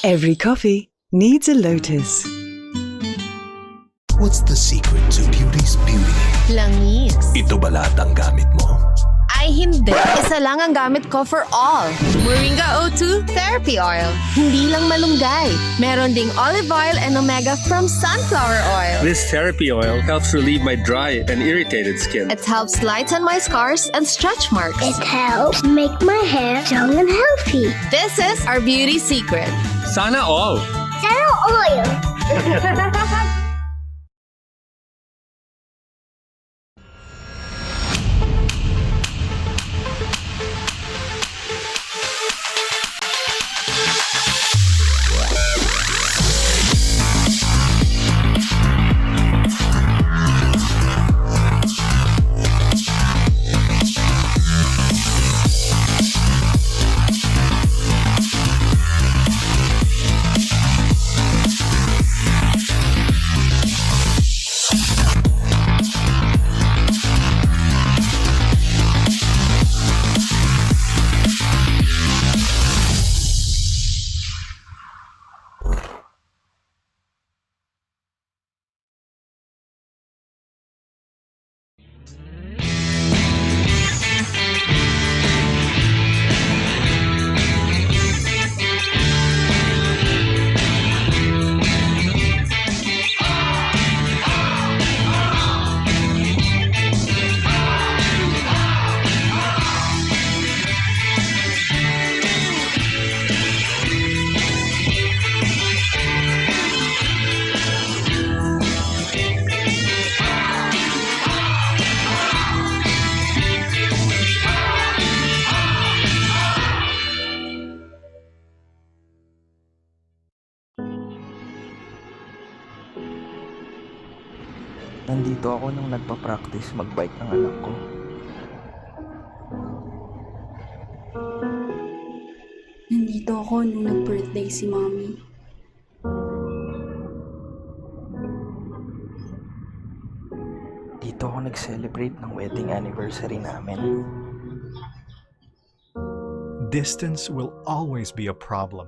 Every coffee needs a lotus. What's the secret to beauty's beauty? Langis. Ito ba lahat ang gamit mo? Ay hindi, isa lang ang gamit ko for all. Moringa O2 Therapy Oil. Hindi lang malunggay. Meron ding olive oil and omega from sunflower oil. This therapy oil helps relieve my dry and irritated skin. It helps lighten my scars and stretch marks. It helps make my hair young and healthy. This is our beauty secret. Sana all! Zero oil. Nandito ako nung nagpa-practice magbike ng anak ko. Nandito ako nung nag-birthday si Mommy. Dito ako nag-celebrate ng wedding anniversary namin. Distance will always be a problem.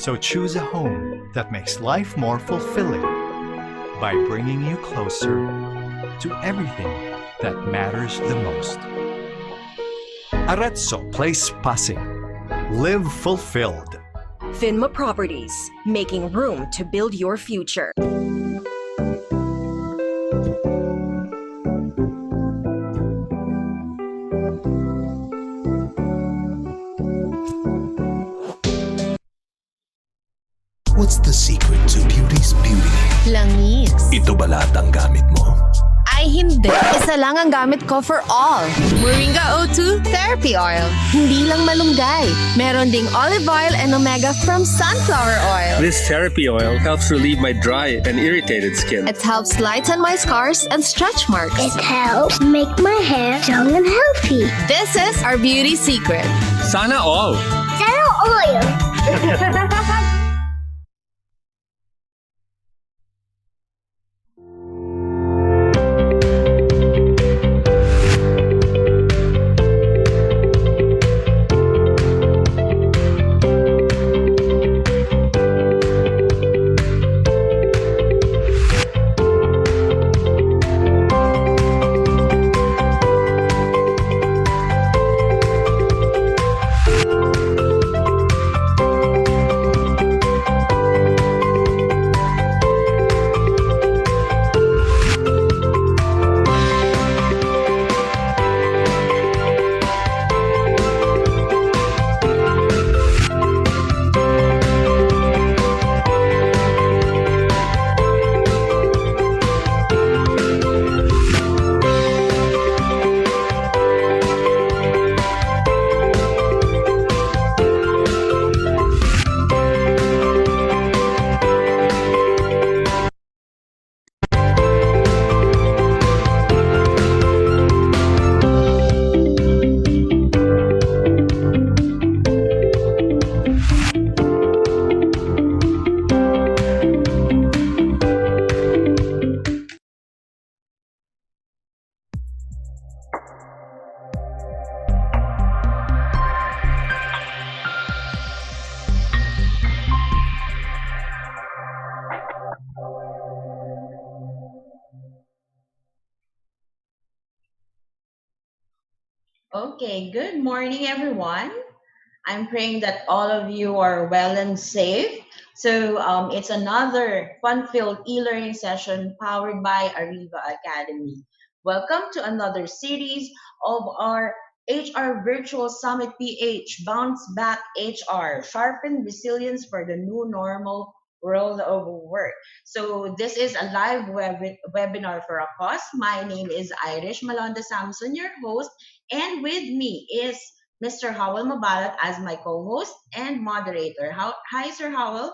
So choose a home that makes life more fulfilling by bringing you closer to everything that matters the most. Arezzo Place Pasig. Live fulfilled. Finma Properties, making room to build your future. What's the secret to beauty's beauty? Langis. Ito ba lahat ang gamit mo? Ay hindi, isa lang ang gamit ko for all. Moringa O2 Therapy Oil. Hindi lang malunggay. Meron ding olive oil and omega from sunflower oil. This therapy oil helps relieve my dry and irritated skin. It helps lighten my scars and stretch marks. It helps make my hair young and healthy. This is our beauty secret. Sana all! Zero oil. Okay, good morning, everyone. I'm praying that all of you are well and safe. It's another fun filled e learning session powered by Ariva Academy. Welcome to another series of our HR Virtual Summit PH Bounce Back HR Sharpen Resilience for the New Normal World of Work. So, this is a live webinar for a cause. My name is Irish Malonda Samson, your host, and with me is Mr. Howell Mabalat as my co-host and moderator. Hi, Sir Howell.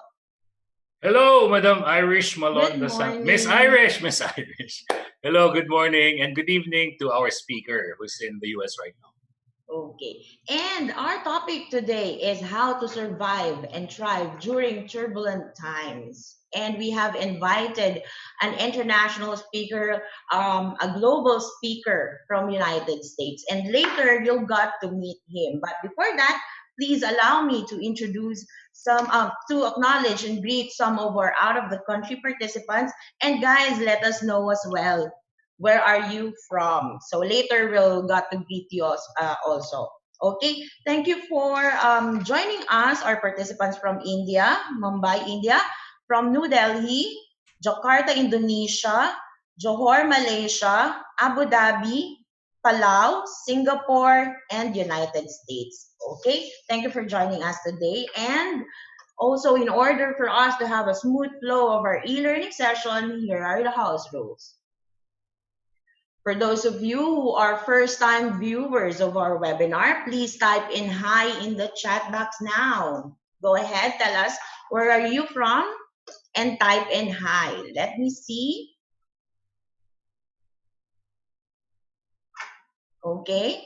Hello, Madam Irish Good Malonda. Miss morning. Irish, Miss Irish. Hello, good morning and good evening to our speaker who's in the US right now. Okay. And our topic today is how to survive and thrive during turbulent times. And we have invited an international speaker, a global speaker from United States. And later you'll got to meet him. But before that, please allow me to introduce to acknowledge and greet some of our out of the country participants. And guys, let us know as well, where are you from? So later we'll got to greet you also. Okay, thank you for joining us, our participants from India, Mumbai, India, from New Delhi, Jakarta, Indonesia, Johor, Malaysia, Abu Dhabi, Palau, Singapore, and United States. Okay, thank you for joining us today. And also, in order for us to have a smooth flow of our e-learning session, here are the house rules. For those of you who are first-time viewers of our webinar, please type in hi in the chat box now. Go ahead, tell us where are you from and type in hi. Let me see. Okay.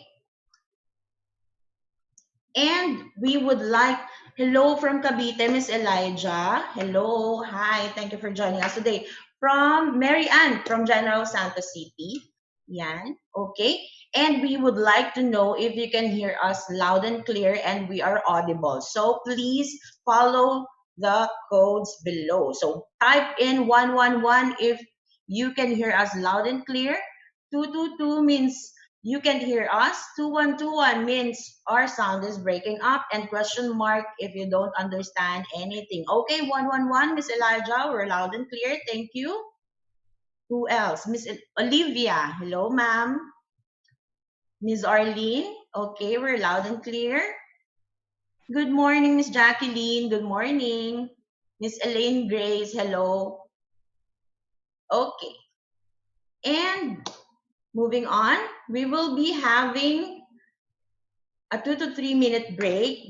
And we would like, hello from Cavite, Miss Elijah. Hello, hi, thank you for joining us today. From Mary Ann from General Santos City. Yan, okay. And we would like to know if you can hear us loud and clear and we are audible. So please follow the codes below. So type in 111 if you can hear us loud and clear. 222 means you can hear us. 2121 means our sound is breaking up. And question mark if you don't understand anything. Okay, 111, Miss Elijah, we're loud and clear. Thank you. Who else? Miss Olivia. Hello, ma'am. Miss Arlene. Okay, we're loud and clear. Good morning, Miss Jacqueline. Good morning. Miss Elaine Grace. Hello. Okay. And moving on, we will be having a 2 to 3 minute break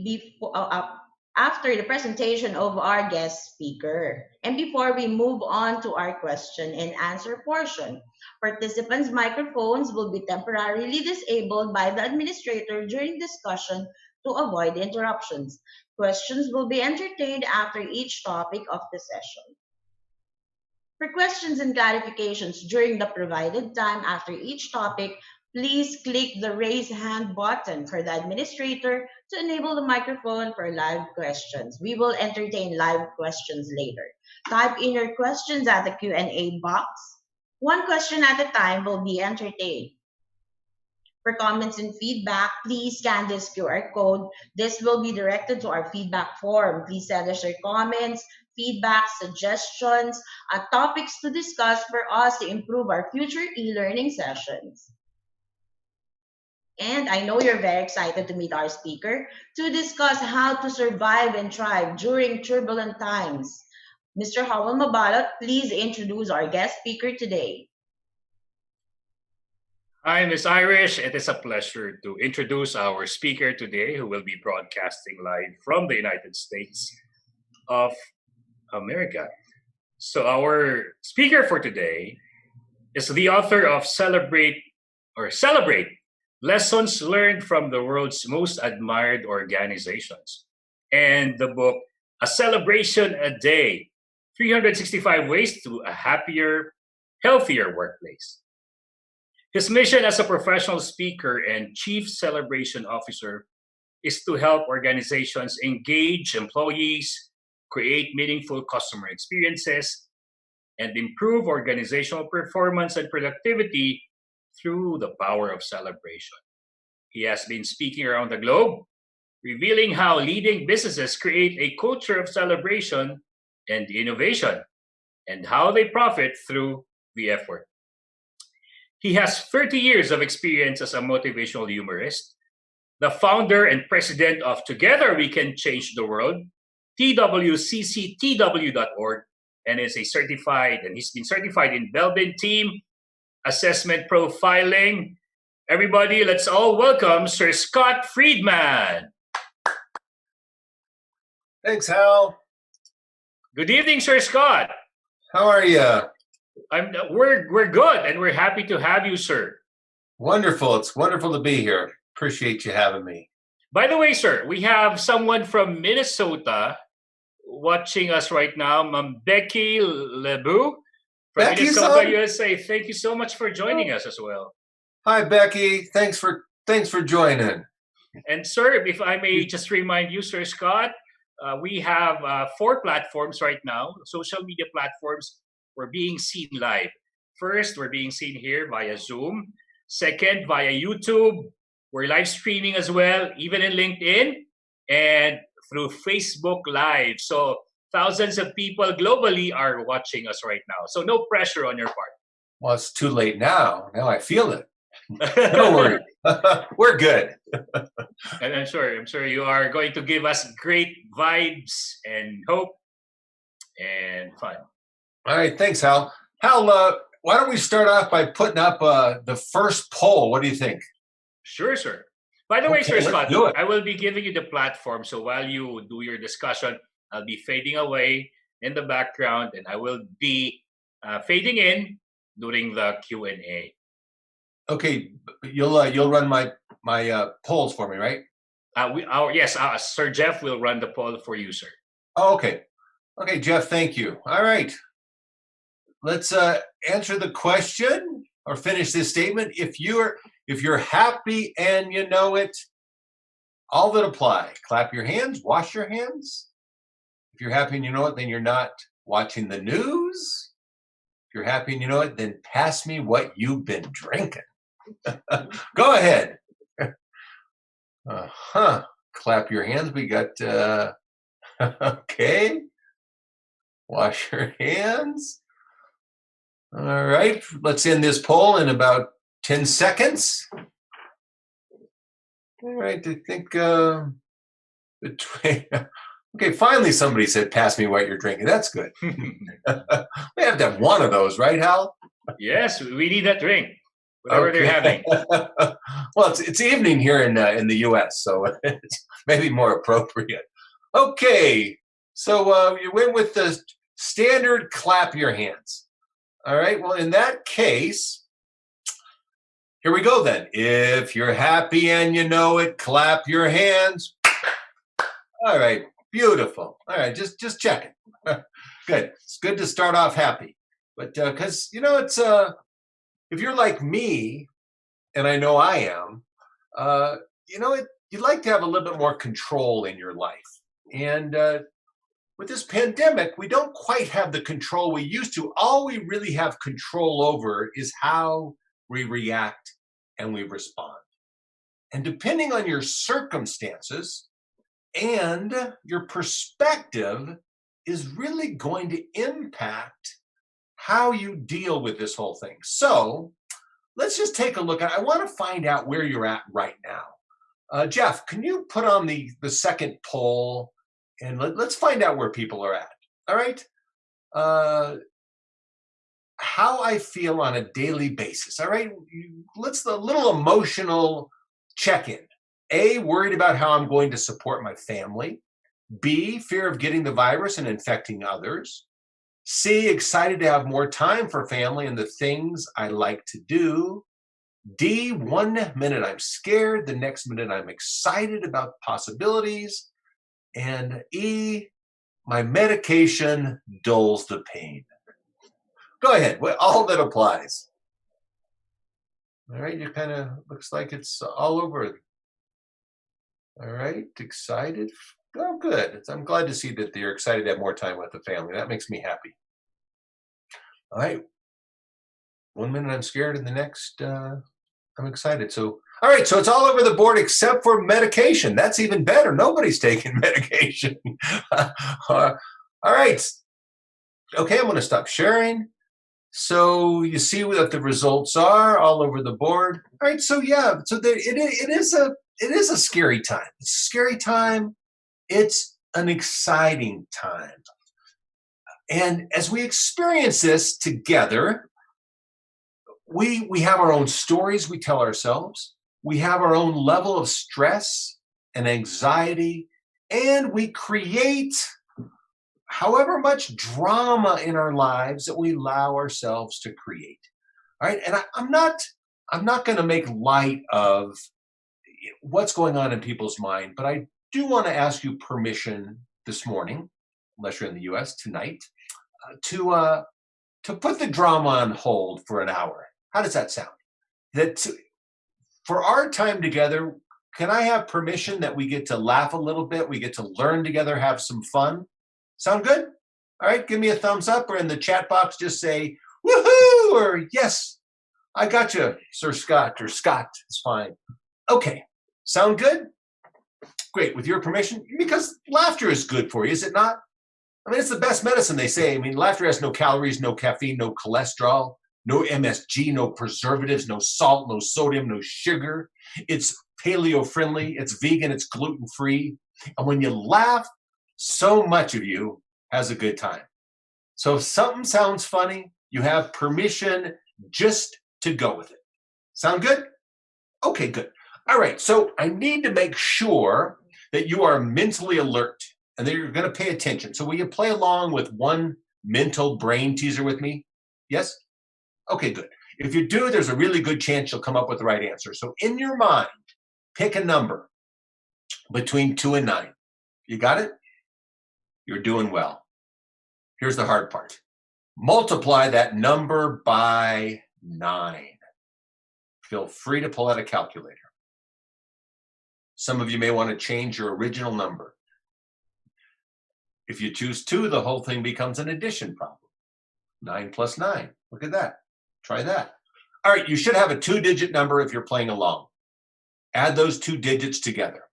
after the presentation of our guest speaker. And before we move on to our question and answer portion, participants' microphones will be temporarily disabled by the administrator during discussion to avoid interruptions. Questions will be entertained after each topic of the session. For questions and clarifications during the provided time after each topic, please click the raise hand button for the administrator to enable the microphone for live questions. We will entertain live questions later. Type in your questions at the Q&A box. One question at a time will be entertained. For comments and feedback, please scan this QR code. This will be directed to our feedback form. Please send us your comments, feedback, suggestions, topics to discuss for us to improve our future e-learning sessions. And I know you're very excited to meet our speaker to discuss how to survive and thrive during turbulent times. Mr. Howell Mabalot, please introduce our guest speaker today. Hi, Miss Irish. It is a pleasure to introduce our speaker today who will be broadcasting live from the United States of America. So our speaker for today is the author of Celebrate Lessons Learned from the World's Most Admired Organizations, and the book A Celebration a Day, 365 Ways to a Happier, Healthier Workplace. His mission as a professional speaker and chief celebration officer is to help organizations engage employees, create meaningful customer experiences, and improve organizational performance and productivity through the power of celebration. He has been speaking around the globe, revealing how leading businesses create a culture of celebration and innovation, and how they profit through the effort. He has 30 years of experience as a motivational humorist, the founder and president of Together We Can Change the World, twcctw.org, and he's been certified in Belbin team assessment profiling. Everybody, let's all welcome Sir Scott Friedman. Thanks, Hal. Good evening, Sir Scott. How are you? We're good, and we're happy to have you, sir. Wonderful. It's wonderful to be here. Appreciate you having me. By the way, sir, we have someone from Minnesota watching us right now, Ma'am Becky Lebu from Minnesota, USA. Thank you so much for joining us as well. Hi, Becky. Thanks for joining. And sir, if I may just remind you, Sir Scott, we have 4 platforms right now, social media platforms. We're being seen live. First, we're being seen here via Zoom. Second, via YouTube. We're live streaming as well, even in LinkedIn and through Facebook Live. So thousands of people globally are watching us right now. So no pressure on your part. Well, it's too late now. Now I feel it. Don't worry. We're good. And I'm sure you are going to give us great vibes and hope and fun. All right. Thanks, Hal. Hal, why don't we start off by putting up the first poll? What do you think? Sure, sir. By the way, Sir Scott, do it. I will be giving you the platform. So while you do your discussion, I'll be fading away in the background, and I will be fading in during the Q&A. Okay, you'll run my polls for me, right? Yes, Sir Jeff will run the poll for you, sir. Oh, okay. Okay, Jeff, thank you. All right. Let's answer the question or finish this statement. If you're happy and you know it, all that apply. Clap your hands, wash your hands. If you're happy and you know it, then you're not watching the news. If you're happy and you know it, then pass me what you've been drinking. Go ahead. Clap your hands. We got, okay. Wash your hands. All right. Let's end this poll in about 10 seconds. All right. I think, okay, finally somebody said, pass me what you're drinking. That's good. We have to have one of those, right, Hal? Yes, we need that drink. Whatever they're having. Well, it's evening here in the U.S., so it's maybe more appropriate. Okay, so you went with the standard clap your hands. All right, well, in that case, here we go then. If you're happy and you know it, clap your hands. All right, beautiful. All right, just checking. Good. It's good to start off happy. But because, it's... if you're like me, and I know I am, you'd like to have a little bit more control in your life. And with this pandemic, we don't quite have the control we used to. All we really have control over is how we react and we respond. And depending on your circumstances and your perspective is really going to impact how you deal with this whole thing. So let's just take a look at it. I want to find out where you're at right now. Jeff, can you put on the second poll and let's find out where people are at. All right. How I feel on a daily basis. All right. Let's a little emotional check-in. A, worried about how I'm going to support my family. B, fear of getting the virus and infecting others. C, excited to have more time for family and the things I like to do. D, 1 minute I'm scared, the next minute I'm excited about possibilities. And E, my medication dulls the pain. Go ahead, all that applies. All right, you kind of looks like it's all over. All right, excited. Oh, good. I'm glad to see that you're excited to have more time with the family. That makes me happy. All right. 1 minute I'm scared and the next I'm excited. So All right, so it's all over the board except for medication. That's even better. Nobody's taking medication. All right. Okay, I'm going to stop sharing. So you see what the results are all over the board. All right, so yeah, so it is a scary time. It's a scary time. It's an exciting time. And as we experience this together, we have our own stories we tell ourselves. We have our own level of stress and anxiety, and we create however much drama in our lives that we allow ourselves to create. All right, and I'm not going to make light of what's going on in people's mind, but I do want to ask you permission this morning, unless you're in the U.S. tonight, to put the drama on hold for an hour. How does that sound? For our time together, can I have permission that we get to laugh a little bit? We get to learn together, have some fun. Sound good? All right, give me a thumbs up, or in the chat box, just say woohoo or yes, I got you, Sir Scott, or Scott. It's fine. Okay, sound good? Great, with your permission, because laughter is good for you, is it not? I mean, it's the best medicine, they say. I mean, laughter has no calories, no caffeine, no cholesterol, no MSG, no preservatives, no salt, no sodium, no sugar. It's paleo-friendly, it's vegan, it's gluten-free. And when you laugh, so much of you has a good time. So if something sounds funny, you have permission just to go with it. Sound good? Okay, good. All right, so I need to make sure that you are mentally alert and that you're going to pay attention. So will you play along with one mental brain teaser with me? Yes? Okay, good. If you do, there's a really good chance you'll come up with the right answer. So in your mind, pick a number between 2 and 9. You got it? You're doing well. Here's the hard part. Multiply that number by 9. Feel free to pull out a calculator. Some of you may want to change your original number. If you choose 2, the whole thing becomes an addition problem. 9 plus 9. Look at that. Try that. All right, you should have a 2-digit number if you're playing along. Add those 2 digits together.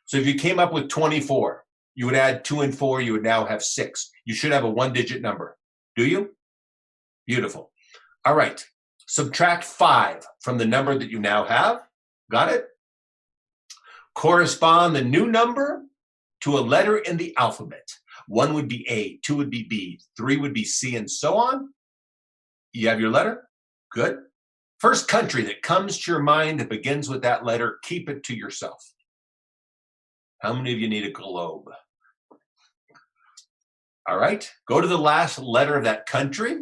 So if you came up with 24, you would add 2 and 4, you would now have 6. You should have a 1-digit number. Do you? Beautiful. All right, subtract 5 from the number that you now have. Got it? Correspond the new number to a letter in the alphabet. 1 would be A, 2 would be B, 3 would be C, and so on. You have your letter? Good. First country that comes to your mind that begins with that letter, keep it to yourself. How many of you need a globe? All right, go to the last letter of that country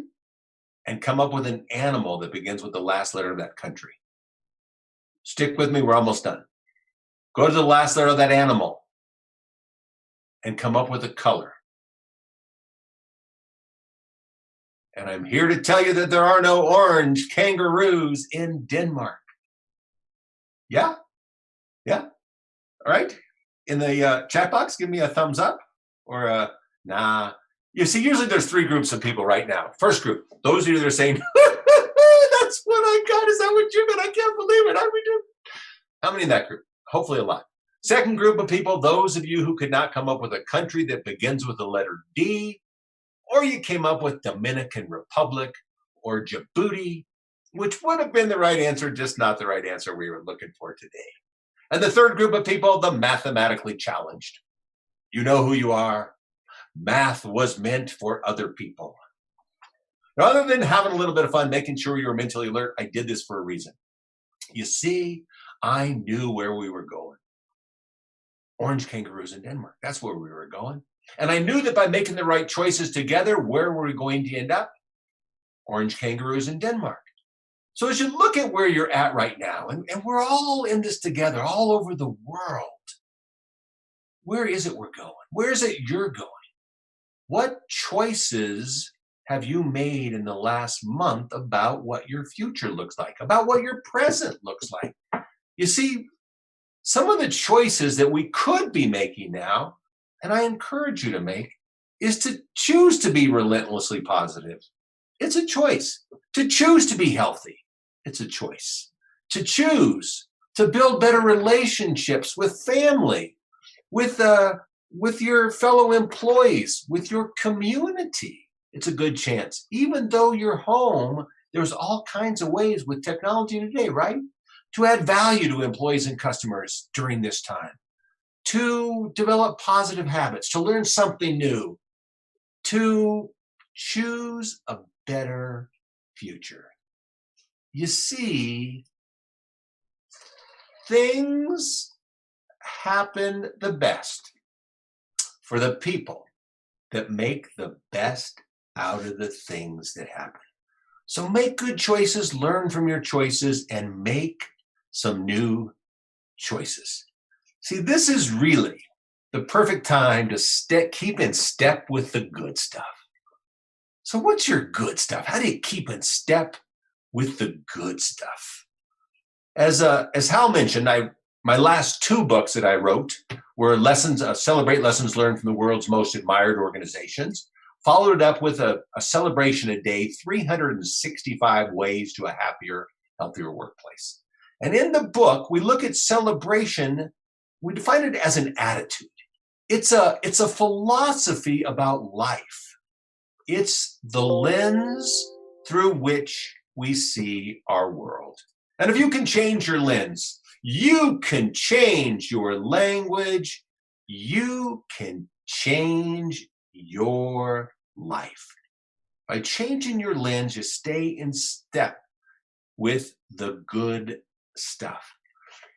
and come up with an animal that begins with the last letter of that country. Stick with me, we're almost done. Go to the last letter of that animal and come up with a color. And I'm here to tell you that there are no orange kangaroos in Denmark. Yeah? Yeah? All right? In the chat box, give me a thumbs up or a nah. You see, usually there's 3 groups of people right now. First group, those of you that are saying, that's what I got. Is that what you got? I can't believe it. How we do? How many in that group? Hopefully a lot. Second group of people, those of you who could not come up with a country that begins with the letter D, or you came up with Dominican Republic or Djibouti, which would have been the right answer, just not the right answer we were looking for today. And the third group of people, the mathematically challenged. You know who you are. Math was meant for other people. Now, other than having a little bit of fun, making sure you were mentally alert, I did this for a reason. You see, I knew where we were going. Orange kangaroos in Denmark. That's where we were going. And I knew that by making the right choices together, where were we going to end up? Orange kangaroos in Denmark. So as you look at where you're at right now, and we're all in this together, all over the world, where is it we're going? Where is it you're going? What choices have you made in the last month about what your future looks like, about what your present looks like? You see, some of the choices that we could be making now, and I encourage you to make, is to choose to be relentlessly positive. It's a choice. To choose to be healthy. It's a choice. To choose to build better relationships with family, with your fellow employees, with your community. It's a good chance. Even though you're home, there's all kinds of ways with technology today, right? To add value to employees and customers during this time, to develop positive habits, to learn something new, to choose a better future. You see, things happen the best for the people that make the best out of the things that happen. So make good choices, learn from your choices, and make some new choices. See, this is really the perfect time to keep in step with the good stuff. So what's your good stuff? How do you keep in step with the good stuff? As Hal mentioned, my last 2 books that I wrote were Celebrate Lessons Learned from the World's Most Admired Organizations, followed it up with a celebration a day, 365 ways to a happier, healthier workplace. And in the book, we look at celebration, we define it as an attitude. It's a philosophy about life. It's the lens through which we see our world. And if you can change your lens, you can change your language, you can change your life. By changing your lens, you stay in step with the good stuff.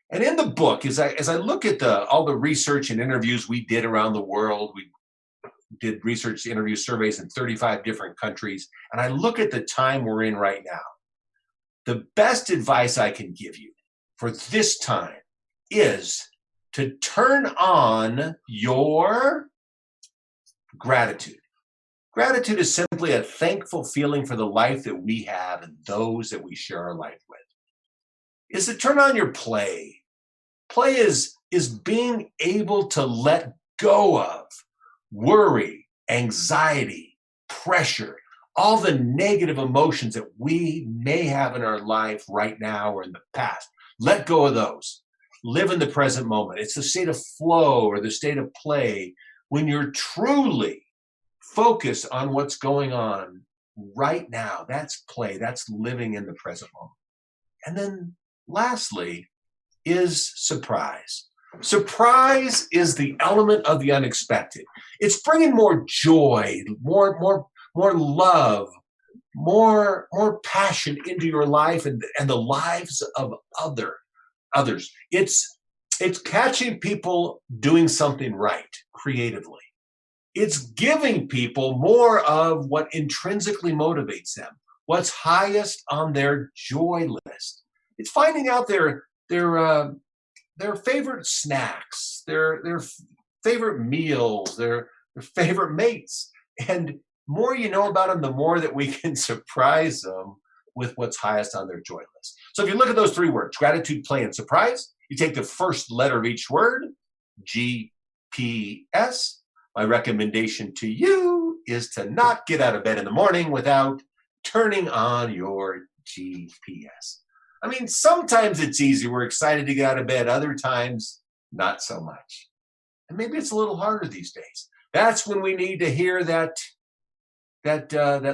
And in the book, as I look at all the research and interviews we did around the world, we did research, interview surveys in 35 different countries, and I look at the time we're in right now. The best advice I can give you for this time is to turn on your gratitude. Gratitude is simply a thankful feeling for the life that we have and those that we share our life with. Is to turn on your play. Play is being able to let go of worry, anxiety, pressure, all the negative emotions that we may have in our life right now or in the past. Let go of those. Live in the present moment. It's the state of flow or the state of play when you're truly focused on what's going on right now. That's play. That's living in the present moment. And then lastly is surprise. Surprise is the element of the unexpected. It's bringing more joy, more love, more passion into your life and the lives of others. It's catching people doing something right creatively. It's giving people more of what intrinsically motivates them, what's highest on their joy list. It's finding out their favorite snacks, their favorite meals, their favorite mates. And more you know about them, the more that we can surprise them with what's highest on their joy list. So if you look at those 3 words, gratitude, play, and surprise, you take the first letter of each word, GPS. My recommendation to you is to not get out of bed in the morning without turning on your GPS. I mean, sometimes it's easy. We're excited to get out of bed. Other times, not so much. And maybe it's a little harder these days. That's when we need to hear that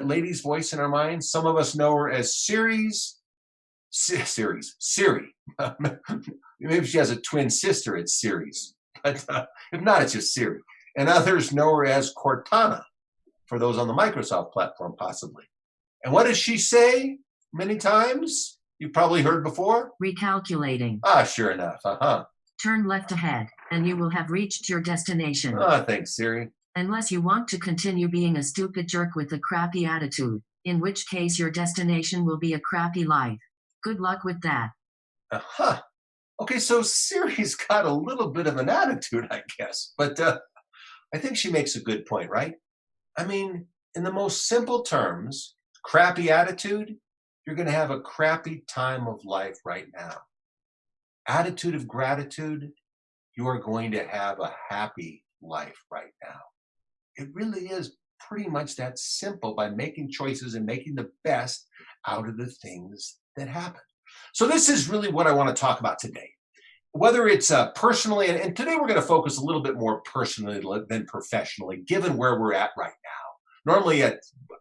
lady's voice in our minds. Some of us know her as Siri. Maybe she has a twin sister. It's Siri's. But if not, it's just Siri. And others know her as Cortana, for those on the Microsoft platform, possibly. And what does she say many times? You've probably heard before. Recalculating. Sure enough. Turn left ahead, and you will have reached your destination. Thanks, Siri. Unless you want to continue being a stupid jerk with a crappy attitude, in which case your destination will be a crappy life. Good luck with that. Okay, so Siri's got a little bit of an attitude, I guess. But I think she makes a good point, right? I mean, in the most simple terms, crappy attitude, you're going to have a crappy time of life right now. Attitude of gratitude, you are going to have a happy life right now. It really is pretty much that simple by making choices and making the best out of the things that happen. So this is really what I want to talk about today. whether it's personally, and today we're going to focus a little bit more personally than professionally, given where we're at right now. Normally, I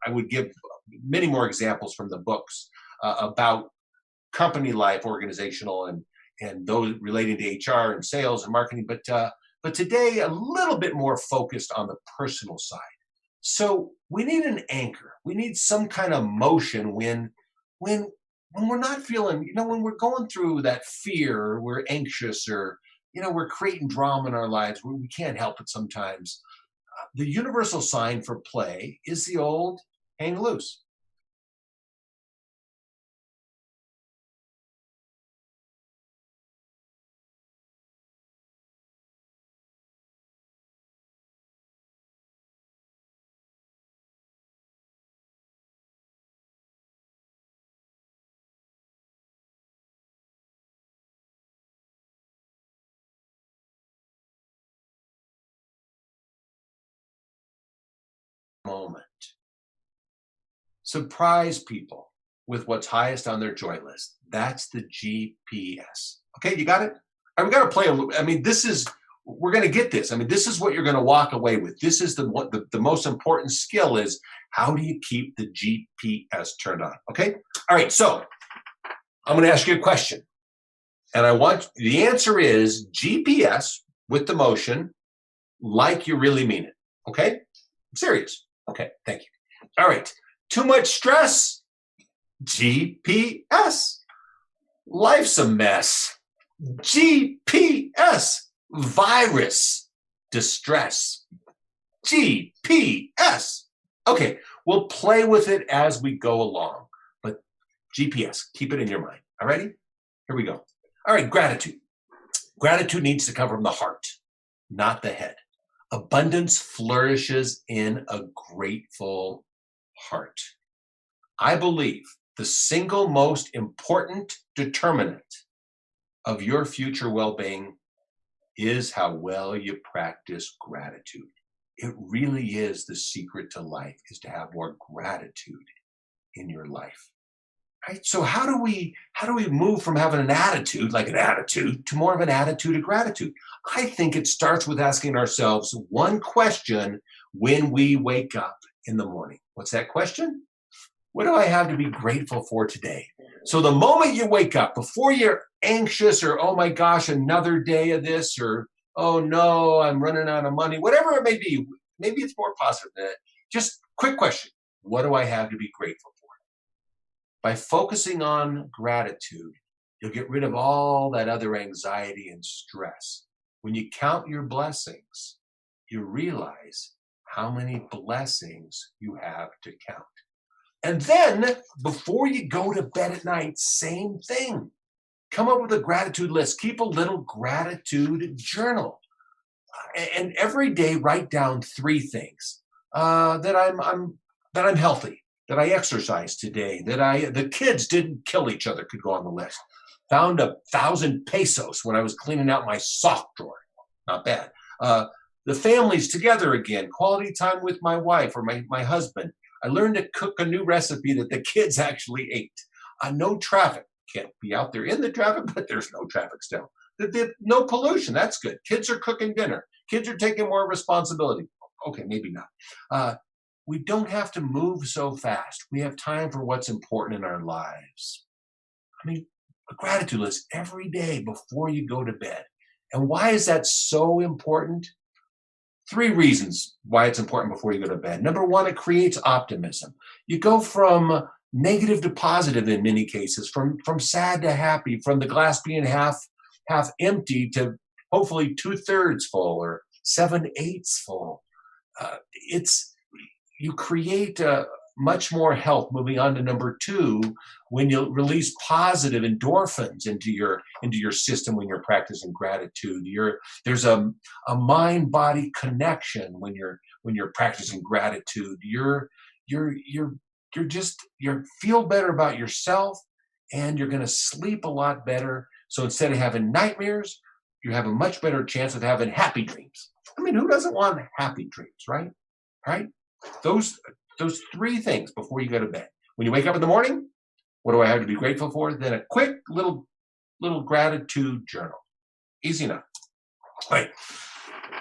would give many more examples from the books about company life, organizational, and those relating to HR and sales and marketing. But today, a little bit more focused on the personal side. So we need an anchor. We need some kind of motion when we're not feeling, when we're going through that fear, or we're anxious, or, we're creating drama in our lives, we can't help it sometimes. The universal sign for play is the old hang loose. Moment. Surprise people with what's highest on their joy list. That's the GPS. Okay, you got it? All right, we got to play a little. We're going to get this. This is what you're going to walk away with. This is the most important skill is how do you keep the GPS turned on? Okay? All right, so I'm going to ask you a question. And the answer is GPS with the motion, like you really mean it. Okay? I'm serious. Okay, thank you. All right. Too much stress? GPS. Life's a mess. GPS. Virus. Distress. GPS. Okay, we'll play with it as we go along. But GPS, keep it in your mind. All righty? Here we go. All right, gratitude. Gratitude needs to come from the heart, not the head. Abundance flourishes in a grateful heart. I believe the single most important determinant of your future well-being is how well you practice gratitude. It really is the secret to life, is to have more gratitude in your life. Right? So how do we move from having an attitude, like an attitude, to more of an attitude of gratitude? I think it starts with asking ourselves one question when we wake up in the morning. What's that question? What do I have to be grateful for today? So the moment you wake up, before you're anxious or, oh my gosh, another day of this, or, oh no, I'm running out of money, whatever it may be, maybe it's more positive than that. Just quick question. What do I have to be grateful for? By focusing on gratitude, you'll get rid of all that other anxiety and stress. When you count your blessings, you realize how many blessings you have to count. And then, before you go to bed at night, same thing. Come up with a gratitude list. Keep a little gratitude journal. And every day, write down 3 things. That I'm healthy, that I exercised today, that the kids didn't kill each other, could go on the list. Found 1,000 pesos when I was cleaning out my sock drawer. Not bad. The family's together again. Quality time with my wife or my husband. I learned to cook a new recipe that the kids actually ate. No traffic. Can't be out there in the traffic, but there's no traffic still. No pollution. That's good. Kids are cooking dinner. Kids are taking more responsibility. Okay, maybe not. We don't have to move so fast. We have time for what's important in our lives. A gratitude list every day before you go to bed. And why is that so important? 3 reasons why it's important before you go to bed. Number 1, it creates optimism. You go from negative to positive in many cases, from sad to happy, from the glass being half empty to hopefully 2/3 full or 7/8 full. You create much more health. Moving on to number 2, when you release positive endorphins into your system when you're practicing gratitude, there's a mind-body connection when you're practicing gratitude. You feel better about yourself, and you're going to sleep a lot better. So instead of having nightmares, you have a much better chance of having happy dreams. Who doesn't want happy dreams, right? Right? Those 3 things before you go to bed. When you wake up in the morning, what do I have to be grateful for? Then a quick little gratitude journal. Easy enough. All right.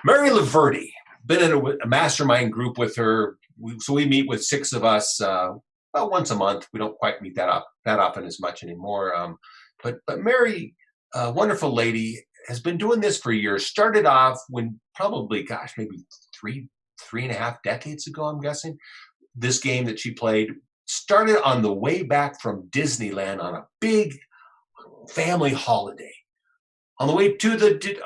Mary Laverty, been in a mastermind group with her. So we meet with 6 of us about once a month. We don't quite meet that often as much anymore. But Mary, wonderful lady, has been doing this for years. Started off when probably, gosh, maybe three and a half decades ago, I'm guessing. This game that she played started on the way back from Disneyland on a big family holiday. On the way to the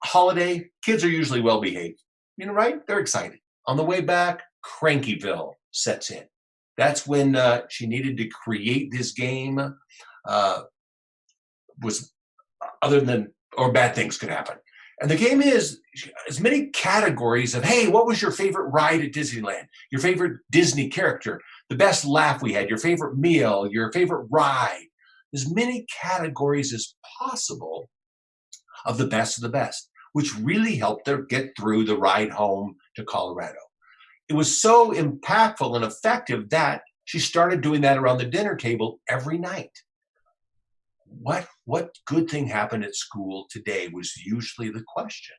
holiday, kids are usually well behaved, right? They're excited. On the way back, Crankyville sets in. That's when she needed to create this game. Was other than, or bad things could happen. And the game is as many categories of, hey, what was your favorite ride at Disneyland? Your favorite Disney character? The best laugh we had? Your favorite meal? Your favorite ride? As many categories as possible of the best, which really helped her get through the ride home to Colorado. It was so impactful and effective that she started doing that around the dinner table every night. What good thing happened at school today was usually the question.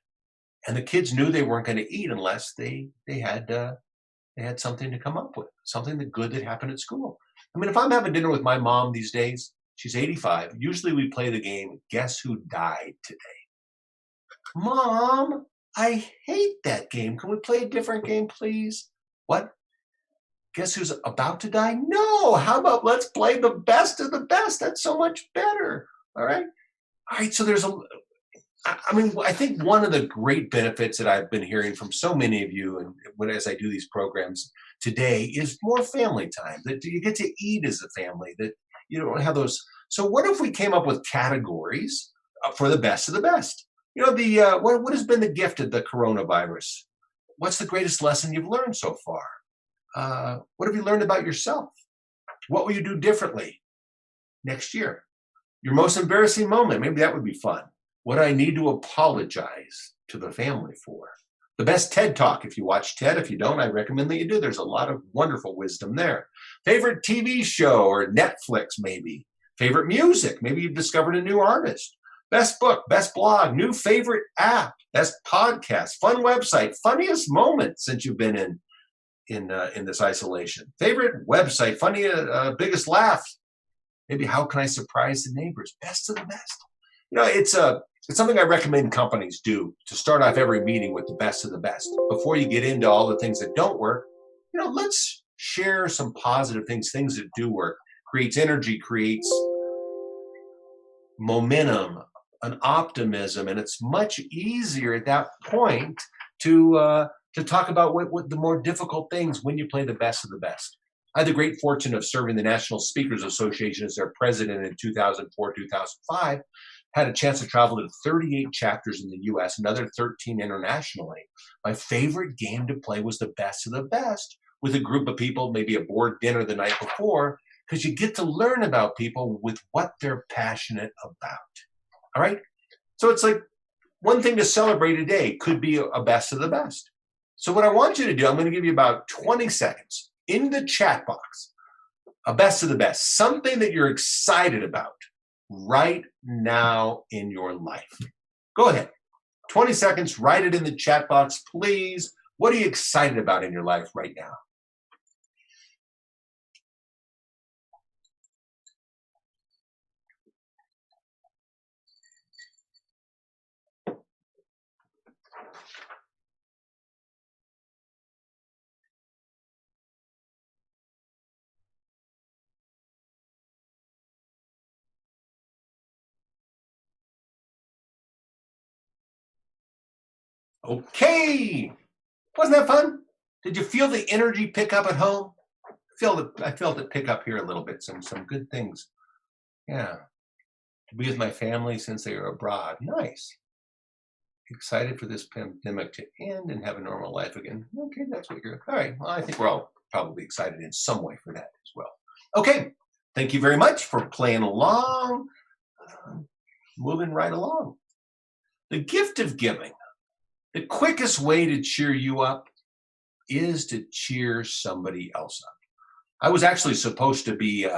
And the kids knew they weren't going to eat unless they had something to come up with, something good that happened at school. I mean, if I'm having dinner with my mom these days, she's 85, usually we play the game, Guess Who Died Today? Mom, I hate that game. Can we play a different game, please? What? Guess who's about to die? No, how about let's play the best of the best? That's so much better. All right. So I think one of the great benefits that I've been hearing from so many of you, and as I do these programs today, is more family time, that you get to eat as a family, that you don't have those. So what if we came up with categories for the best of the best? What has been the gift of the coronavirus? What's the greatest lesson you've learned so far? What have you learned about yourself? What will you do differently next year? Your most embarrassing moment, maybe that would be fun. What I need to apologize to the family for. The best TED Talk, if you watch TED. If you don't, I recommend that you do. There's a lot of wonderful wisdom there. Favorite TV show or Netflix, maybe. Favorite music, maybe you've discovered a new artist. Best book, best blog, new favorite app, best podcast, fun website, funniest moment since you've been in this isolation. Favorite website, funny, biggest laugh. Maybe how can I surprise the neighbors? Best of the best. It's something I recommend companies do to start off every meeting with the best of the best. Before you get into all the things that don't work, let's share some positive things that do work. Creates energy, creates momentum, an optimism, and it's much easier at that point to talk about what the more difficult things when you play the best of the best. I had the great fortune of serving the National Speakers Association as their president in 2004, 2005. Had a chance to travel to 38 chapters in the U.S., another 13 internationally. My favorite game to play was the best of the best with a group of people, maybe a board dinner the night before, because you get to learn about people with what they're passionate about. All right? So it's like one thing to celebrate a day could be a best of the best. So what I want you to do, I'm going to give you about 20 seconds in the chat box, a best of the best, something that you're excited about right now in your life. Go ahead. 20 seconds, write it in the chat box, please. What are you excited about in your life right now? Okay. Wasn't that fun? Did you feel the energy pick up at home? I felt it pick up here a little bit. Some good things. Yeah. To be with my family since they were abroad. Nice. Excited for this pandemic to end and have a normal life again. Okay, that's what you're. All right. Well, I think we're all probably excited in some way for that as well. Okay. Thank you very much for playing along. Moving right along. The gift of giving. The quickest way to cheer you up is to cheer somebody else up. I was actually supposed to be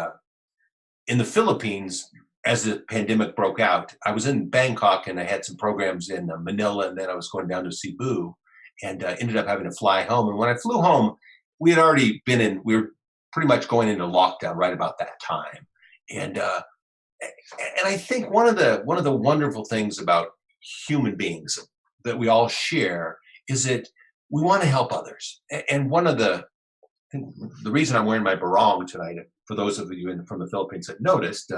in the Philippines as the pandemic broke out, I was in Bangkok and I had some programs in Manila, and then I was going down to Cebu, and ended up having to fly home. And when I flew home, we had already we were pretty much going into lockdown right about that time. And I think one of the wonderful things about human beings that we all share is that we want to help others. And one of the reason I'm wearing my barong tonight, for those of you from the Philippines that noticed,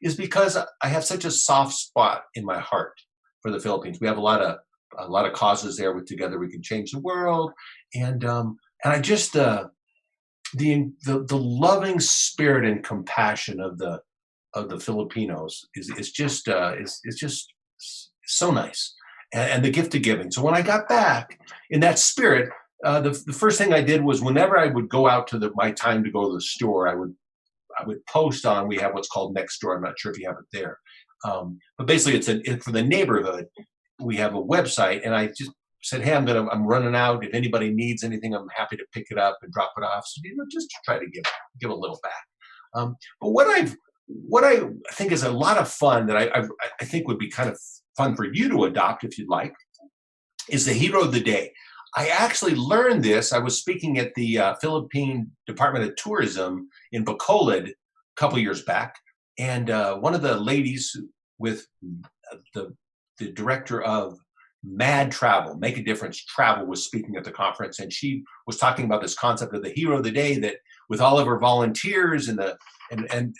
is because I have such a soft spot in my heart for the Philippines. We have a lot of causes there with Together We Can Change the World, and I just the loving spirit and compassion of the Filipinos is just so nice, and the gift of giving. So when I got back in that spirit, the first thing I did was whenever I would go out to my time to go to the store, I would post on. We have what's called Nextdoor. I'm not sure if you have it there, but basically it's for the neighborhood. We have a website, and I just said, hey, I'm running out. If anybody needs anything, I'm happy to pick it up and drop it off. So just to try to give a little back. But what I think is a lot of fun that I think would be kind of fun for you to adopt if you'd like is the Hero of the Day. I actually learned this. I was speaking at the Philippine Department of Tourism in Bacolod a couple years back, and one of the ladies with the director of Mad Travel, Make a Difference Travel, was speaking at the conference, and she was talking about this concept of the Hero of the Day, that with all of her volunteers and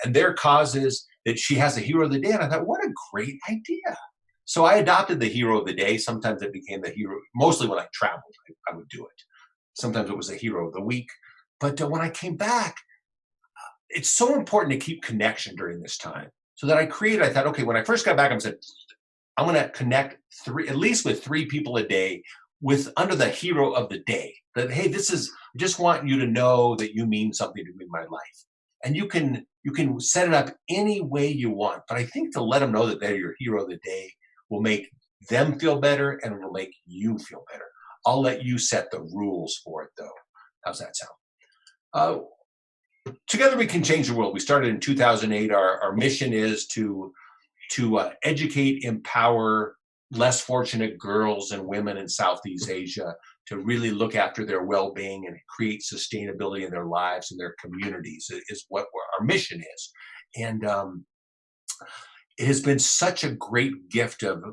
their causes, that she has a Hero of the Day. And I thought, what a great idea. So I adopted the Hero of the Day. Sometimes it became the hero, mostly when I traveled, I would do it. Sometimes it was a Hero of the Week. But when I came back, it's so important to keep connection during this time. So that I thought, okay, when I first got back, I said, I'm going to connect at least with 3 people a day under the Hero of the Day. That, hey, I just want you to know that you mean something to me in my life. And you can set it up any way you want. But I think to let them know that they're your Hero of the Day will make them feel better, and it will make you feel better. I'll let you set the rules for it, though. How's that sound? Together We Can Change the World. We started in 2008. Our mission is to educate, empower less fortunate girls and women in Southeast Asia to really look after their well-being and create sustainability in their lives and their communities is what our mission is. And it has been such a great gift of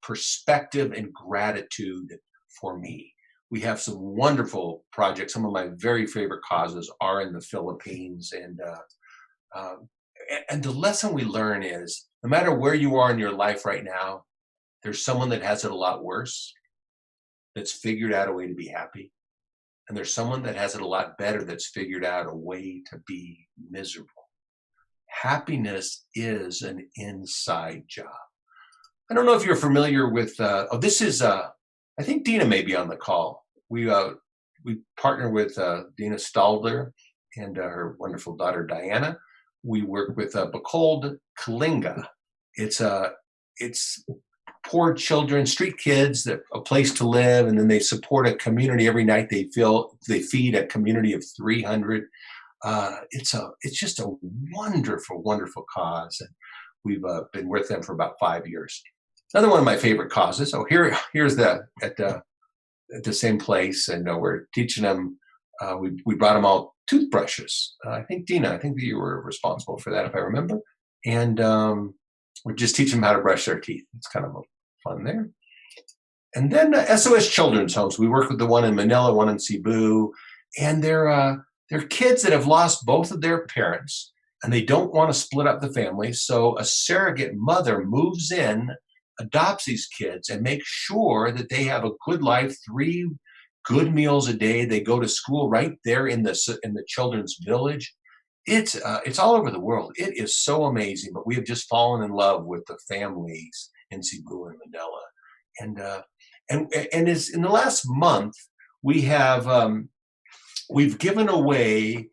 perspective and gratitude for me. We have some wonderful projects. Some of my very favorite causes are in the Philippines. And the lesson we learn is, no matter where you are in your life right now, there's someone that has it a lot worse that's figured out a way to be happy. And there's someone that has it a lot better that's figured out a way to be miserable. Happiness is an inside job. I don't know if you're familiar with, this is, I think Dina may be on the call. We partner with Dina Stalder and her wonderful daughter, Diana. We work with Bacolod Kalinga. It's poor children, street kids, that a place to live, and then they support a community every night. They feed a community of 300. It's just a wonderful, wonderful cause, and we've been with them for about 5 years. Another one of my favorite causes. Oh, here's at the same place, and we're teaching them. We brought them all toothbrushes. I think Dina, that you were responsible for that, if I remember. And we just teach them how to brush their teeth. It's kind of fun there. And then SOS Children's Homes. We work with the one in Manila, one in Cebu, and they're kids that have lost both of their parents, and they don't want to split up the family. So a surrogate mother moves in, adopts these kids, and makes sure that they have a good life, 3 good meals a day. They go to school right there in the children's village. It's all over the world. It is so amazing. But we have just fallen in love with the families in Cebu and Manila, and is in the last month we have we've given away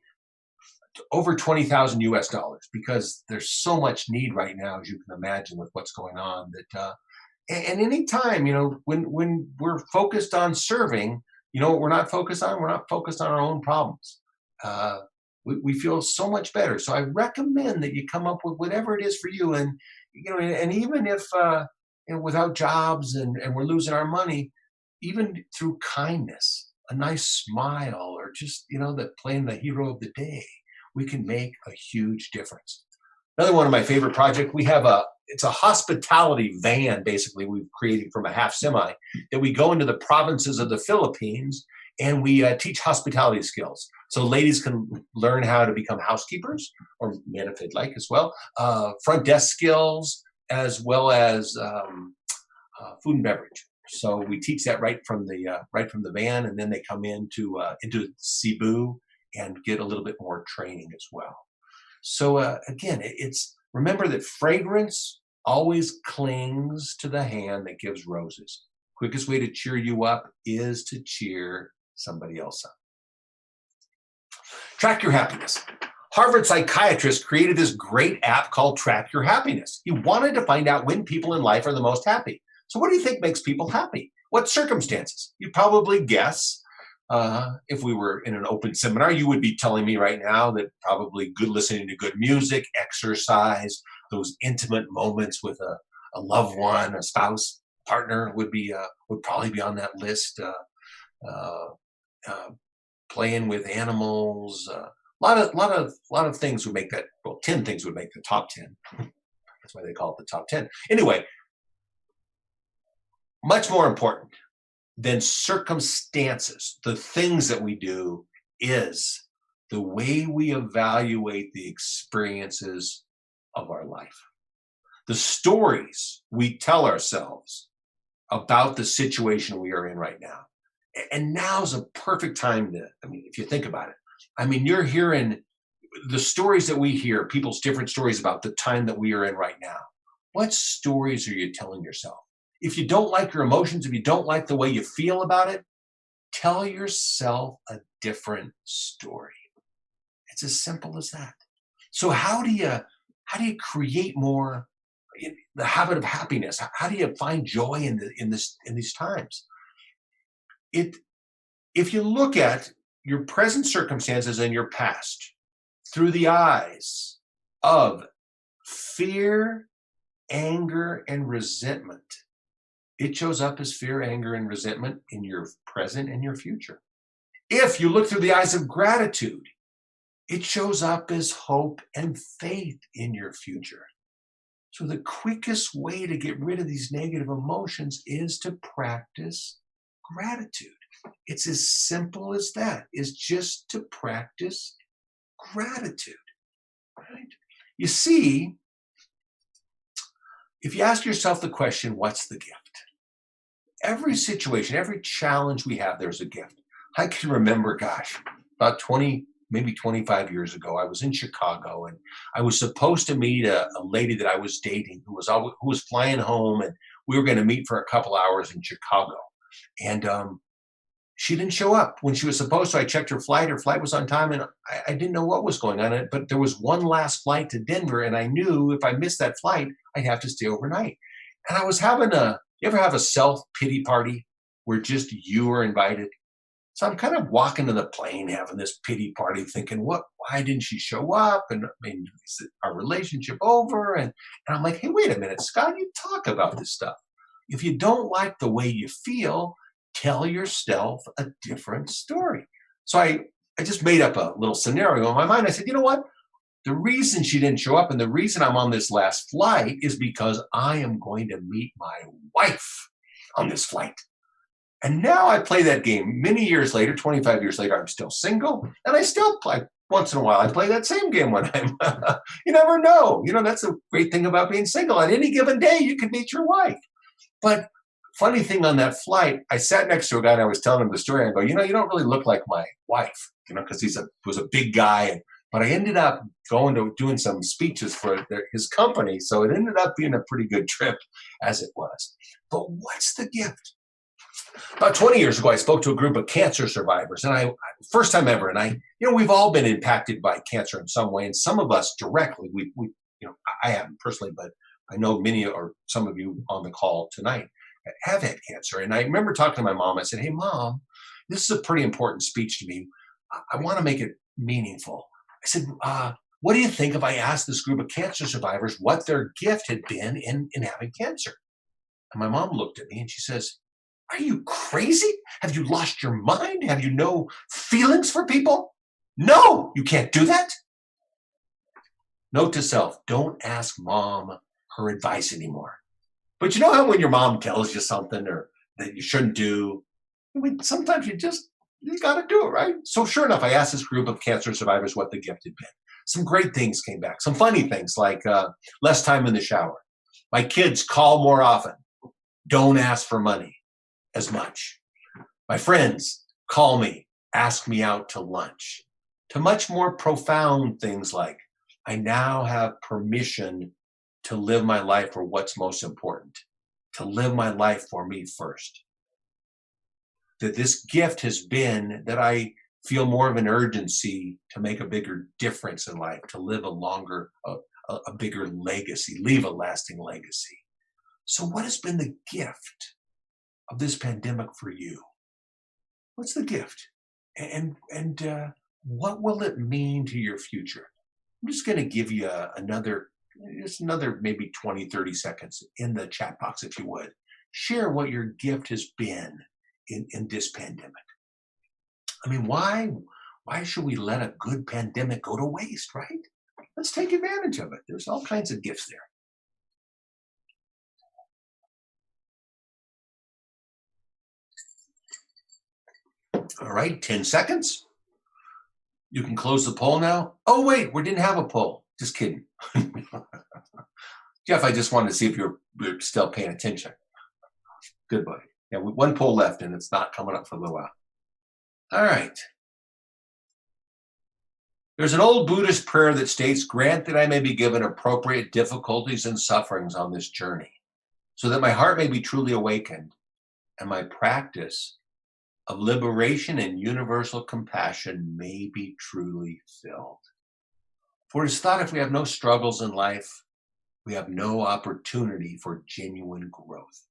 over $20,000 US because there's so much need right now, as you can imagine, with what's going on. That and any time, when we're focused on serving, what we're not focused on? We're not focused on our own problems. we feel so much better. So I recommend that you come up with whatever it is for you. And, and even if, without jobs and we're losing our money, even through kindness, a nice smile, or just, that playing the hero of the day, we can make a huge difference. Another one of my favorite projects, it's a hospitality van, basically, we've created from a half semi, that we go into the provinces of the Philippines and we teach hospitality skills. So ladies can learn how to become housekeepers, or men if they'd like as well, front desk skills, as well as food and beverage. So we teach that right from the van, and then they come into Cebu and get a little bit more training as well. So again, remember that fragrance always clings to the hand that gives roses. Quickest way to cheer you up is to cheer somebody else up. Track your happiness. Harvard psychiatrist created this great app called Track Your Happiness. He wanted to find out when people in life are the most happy. So what do you think makes people happy? What circumstances? You'd probably guess. If we were in an open seminar, you would be telling me right now that probably listening to good music, exercise, those intimate moments with a loved one, a spouse, partner would probably be on that list. Playing with animals, a lot of things would make that. Well, 10 things would make the top 10. That's why they call it the top 10. Anyway, much more important than circumstances, the things that we do, is the way we evaluate the experiences of our life. The stories we tell ourselves about the situation we are in right now. And now's a perfect time if you think about it, you're hearing the stories that we hear, people's different stories about the time that we are in right now. What stories are you telling yourself? If you don't like your emotions, if you don't like the way you feel about it, tell yourself a different story. It's as simple as that. So how do you create more the habit of happiness? How do you find joy in these times? If you look at your present circumstances and your past through the eyes of fear, anger, and resentment, it shows up as fear, anger, and resentment in your present and your future. If you look through the eyes of gratitude, it shows up as hope and faith in your future. So the quickest way to get rid of these negative emotions is to practice gratitude. It's as simple as that, is just to practice gratitude, right? You see, if you ask yourself the question, what's the gift? Every situation, every challenge we have, there's a gift. I can remember, about 20, maybe 25 years ago, I was in Chicago, and I was supposed to meet a lady that I was dating who was flying home, and we were going to meet for a couple hours in Chicago. And she didn't show up when she was supposed to. I checked her flight. Her flight was on time, and I didn't know what was going on. But there was one last flight to Denver, and I knew if I missed that flight, I'd have to stay overnight. And I was having you ever have a self-pity party where just you are invited? So I'm kind of walking to the plane, having this pity party, thinking, why didn't she show up? And is our relationship over? And I'm like, hey, wait a minute, Scott, you talk about this stuff. If you don't like the way you feel, tell yourself a different story. So I just made up a little scenario in my mind. I said, you know what? The reason she didn't show up and the reason I'm on this last flight is because I am going to meet my wife on this flight. And now I play that game. Many years later, 25 years later, I'm still single, and I still play. Once in a while, I play that same game when I'm, you never know. That's a great thing about being single. On any given day, you can meet your wife. But funny thing on that flight, I sat next to a guy and I was telling him the story. I go, you don't really look like my wife, because he was a big guy. But I ended up doing some speeches for his company. So it ended up being a pretty good trip as it was. But what's the gift? About 20 years ago, I spoke to a group of cancer survivors, and first time ever. And we've all been impacted by cancer in some way, and some of us directly. I haven't personally, but I know many or some of you on the call tonight have had cancer. And I remember talking to my mom. I said, "Hey, Mom, this is a pretty important speech to me. I want to make it meaningful. I said, what do you think if I asked this group of cancer survivors what their gift had been in having cancer? And my mom looked at me and she says, are you crazy? Have you lost your mind? Have you no feelings for people? No, you can't do that. Note to self, don't ask mom her advice anymore. But you know how when your mom tells you something or that you shouldn't do, I mean, sometimes you got to do it, right? So sure enough, I asked this group of cancer survivors what the gift had been. Some great things came back. Some funny things like less time in the shower. My kids call more often. Don't ask for money as much. My friends call me, ask me out to lunch. To much more profound things like, I now have permission to live my life for what's most important, to live my life for me first. That this gift has been that I feel more of an urgency to make a bigger difference in life, to live a longer, a bigger legacy, leave a lasting legacy. So what has been the gift of this pandemic for you? What's the gift? And what will it mean to your future? I'm just going to give you another maybe 20, 30 seconds in the chat box, if you would. Share what your gift has been in this pandemic. I mean, why should we let a good pandemic go to waste, right? Let's take advantage of it. There's all kinds of gifts there. All right, 10 seconds. You can close the poll now. Oh, wait, we didn't have a poll. Just kidding. Jeff, I just wanted to see if you're still paying attention. Good, buddy. Yeah, one poll left, and it's not coming up for a little while. All right. There's an old Buddhist prayer that states, grant that I may be given appropriate difficulties and sufferings on this journey, so that my heart may be truly awakened, and my practice of liberation and universal compassion may be truly filled. For it is thought if we have no struggles in life, we have no opportunity for genuine growth.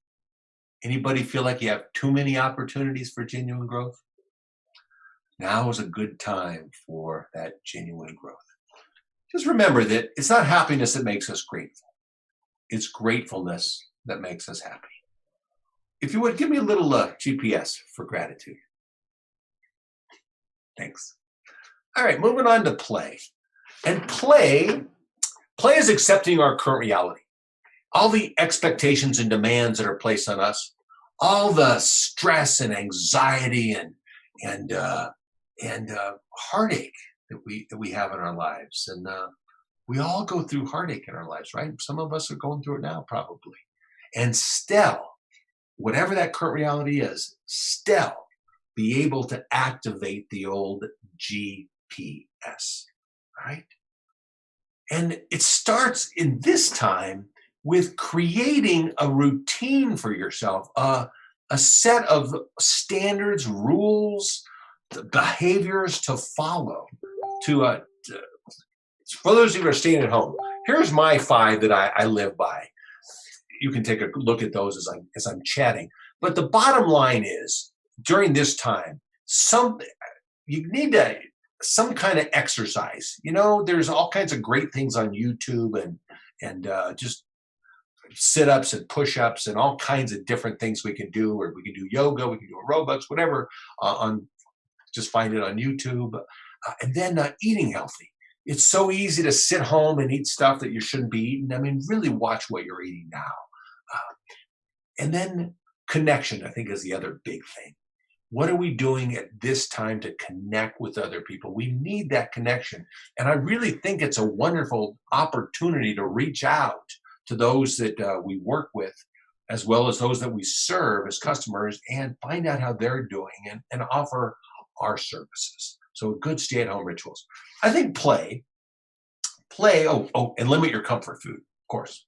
Anybody feel like you have too many opportunities for genuine growth? Now is a good time for that genuine growth. Just remember that it's not happiness that makes us grateful. It's gratefulness that makes us happy. If you would, give me a little GPS for gratitude. Thanks. All right, moving on to play. And play is accepting our current reality. All the expectations and demands that are placed on us, all the stress and anxiety and heartache that we have in our lives. And we all go through heartache in our lives, right? Some of us are going through it now, probably. And still, whatever that current reality is, still be able to activate the old GPS, right? And it starts in this time with creating a routine for yourself, a set of standards, rules, behaviors to follow. For those of you who are staying at home, here's my 5 that I live by. You can take a look at those as I'm chatting. But the bottom line is, during this time, you need some kind of exercise. You know, there's all kinds of great things on YouTube and just sit-ups and push-ups and all kinds of different things we can do. Or we can do yoga, we can do aerobics, whatever. Just find it on YouTube. And then eating healthy. It's so easy to sit home and eat stuff that you shouldn't be eating. I mean, really watch what you're eating now. And then connection, I think, is the other big thing. What are we doing at this time to connect with other people? We need that connection. And I really think it's a wonderful opportunity to reach out to those that we work with, as well as those that we serve as customers, and find out how they're doing and offer our services. So good stay-at-home rituals. I think play, and limit your comfort food, of course.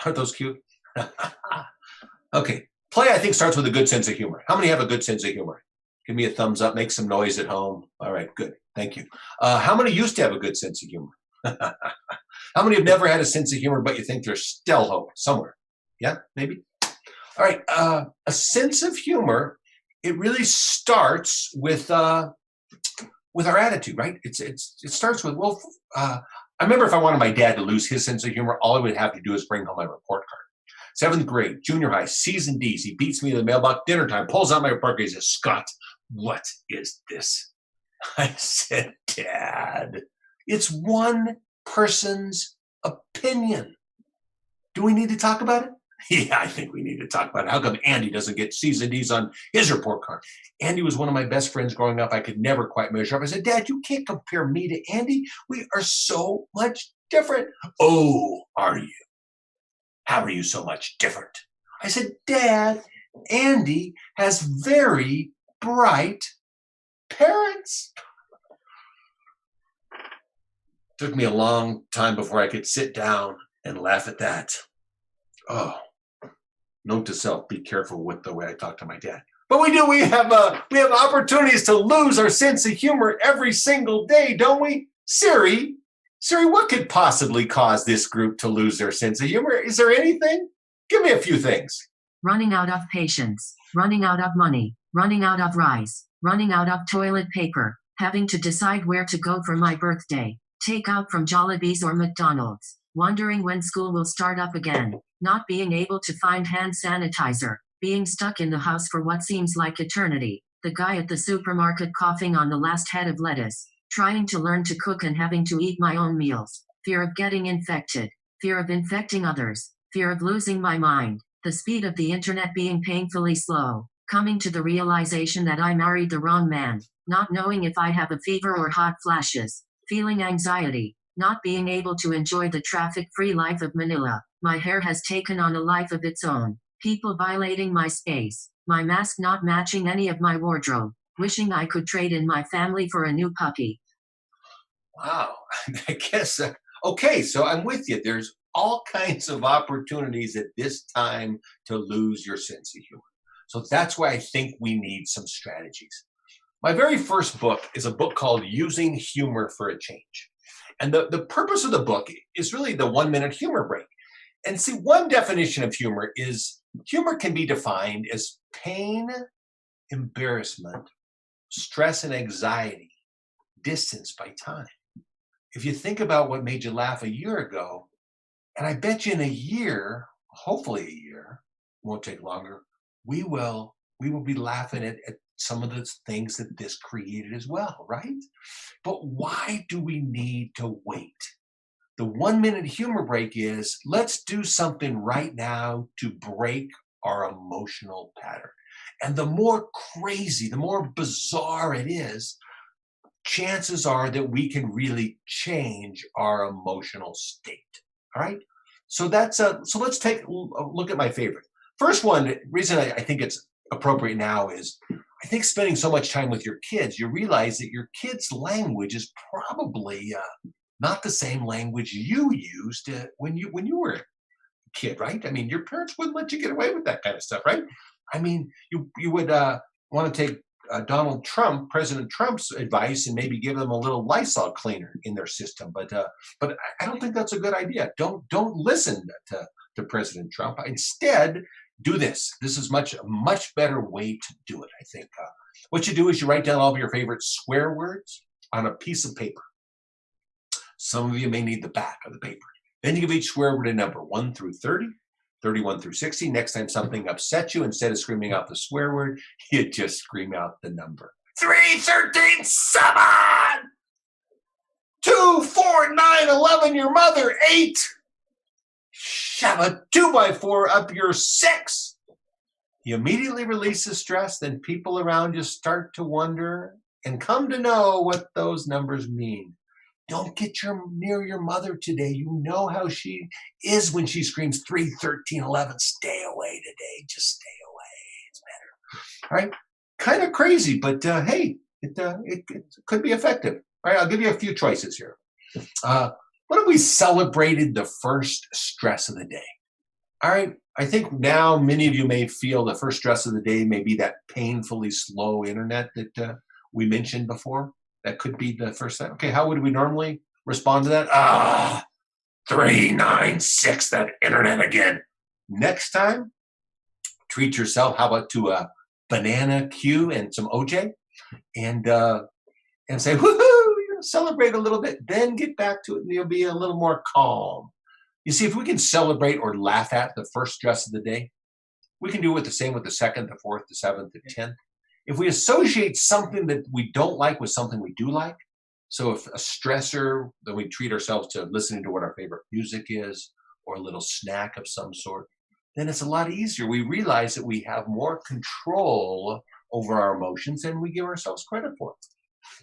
Aren't those cute? Okay, play I think starts with a good sense of humor. How many have a good sense of humor? Give me a thumbs up, make some noise at home. All right, good, thank you. How many used to have a good sense of humor? How many have never had a sense of humor, but you think there's still hope somewhere? Yeah, maybe? All right, a sense of humor, it really starts with with our attitude, right? It starts with, well, I remember if I wanted my dad to lose his sense of humor, all I would have to do is bring home my report card. 7th grade, junior high, C's and D's. He beats me to the mailbox, dinner time, pulls out my report card. He says, Scott, what is this? I said, Dad, it's one person's opinion. Do we need to talk about it? Yeah, I think we need to talk about it. How come Andy doesn't get C's and D's on his report card? Andy was one of my best friends growing up. I could never quite measure up. I said, Dad, you can't compare me to Andy. We are so much different. Oh, are you? How are you so much different? I said, Dad, Andy has very bright parents. Took me a long time before I could sit down and laugh at that. Oh, note to self, be careful with the way I talk to my dad. But we do, we have opportunities to lose our sense of humor every single day, don't we? Siri, what could possibly cause this group to lose their sense of humor? Is there anything? Give me a few things. Running out of patience, running out of money, running out of rice, running out of toilet paper, having to decide where to go for my birthday, take out from Jollibee's or McDonald's, wondering when school will start up again, not being able to find hand sanitizer, being stuck in the house for what seems like eternity, the guy at the supermarket coughing on the last head of lettuce, trying to learn to cook and having to eat my own meals, fear of getting infected, fear of infecting others, fear of losing my mind, the speed of the internet being painfully slow, coming to the realization that I married the wrong man, not knowing if I have a fever or hot flashes, feeling anxiety, not being able to enjoy the traffic-free life of Manila. My hair has taken on a life of its own. People violating my space. My mask not matching any of my wardrobe. Wishing I could trade in my family for a new puppy. Wow. I guess, okay, so I'm with you. There's all kinds of opportunities at this time to lose your sense of humor. So that's why I think we need some strategies. My very first book is a book called Using Humor for a Change. And the purpose of the book is really the 1-minute humor break. And see, one definition of humor is humor can be defined as pain, embarrassment, stress and anxiety, distanced by time. If you think about what made you laugh a year ago, and I bet you in a year, hopefully a year, won't take longer, we will be laughing at some of the things that this created as well, right? But why do we need to wait? The 1-minute humor break is, let's do something right now to break our emotional pattern. And the more crazy, the more bizarre it is, chances are that we can really change our emotional state. All right? So that's so let's take a look at my favorite. First one, reason I think it's appropriate now is I think spending so much time with your kids, you realize that your kids' language is probably not the same language you used when you were a kid, right? I mean, your parents wouldn't let you get away with that kind of stuff, right? I mean, you would want to take President Trump's advice and maybe give them a little Lysol cleaner in their system, but I don't think that's a good idea. Don't listen to President Trump. Instead, do this. This is a much better way to do it, I think. What you do is you write down all of your favorite swear words on a piece of paper. Some of you may need the back of the paper. Then you give each swear word a number, 1 through 30, 31 through 60. Next time something upsets you, instead of screaming out the swear word, you just scream out the number. 3, 13, 7! 2, 4, 9, 11, your mother, 8! Shove a 2x4 up your 6! You immediately release the stress, then people around you start to wonder and come to know what those numbers mean. Don't get near your mother today. You know how she is when she screams 3, 13, 11. Stay away today. Just stay away. It's better. All right? Kind of crazy, but hey, it could be effective. All right, I'll give you a few choices here. What if we celebrated the first stress of the day? All right, I think now many of you may feel the first stress of the day may be that painfully slow internet that we mentioned before. That could be the first thing. Okay, how would we normally respond to that? 396, that internet again. Next time, treat yourself. How about to a banana Q and some OJ? And and say, woohoo, celebrate a little bit, then get back to it and you'll be a little more calm. You see, if we can celebrate or laugh at the first stress of the day, we can do it the same with the second, the fourth, the seventh, the 10th. If we associate something that we don't like with something we do like, so if a stressor, then we treat ourselves to listening to what our favorite music is or a little snack of some sort, then it's a lot easier. We realize that we have more control over our emotions than we give ourselves credit for.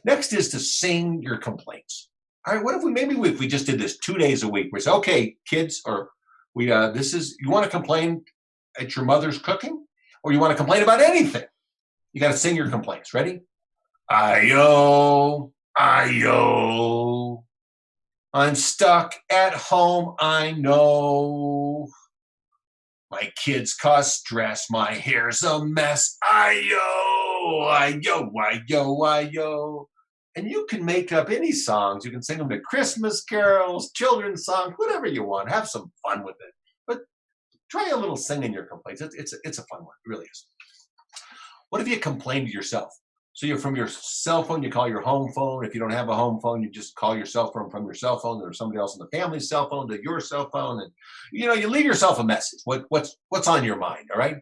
Next is to sing your complaints. All right, what if we just did this 2 days a week? We say, okay, kids, or you want to complain at your mother's cooking, or you want to complain about anything? You got to sing your complaints. Ready? I-yo, I'm stuck at home, I know. My kids cause stress, my hair's a mess. I-yo. And you can make up any songs. You can sing them to Christmas carols, children's songs, whatever you want. Have some fun with it. But try a little singing your complaints. It's a fun one. It really is. What if you complain to yourself? So you're from your cell phone, you call your home phone. If you don't have a home phone, you just call your cell phone from your cell phone or somebody else in the family's cell phone to your cell phone. And, you leave yourself a message. What's on your mind, all right?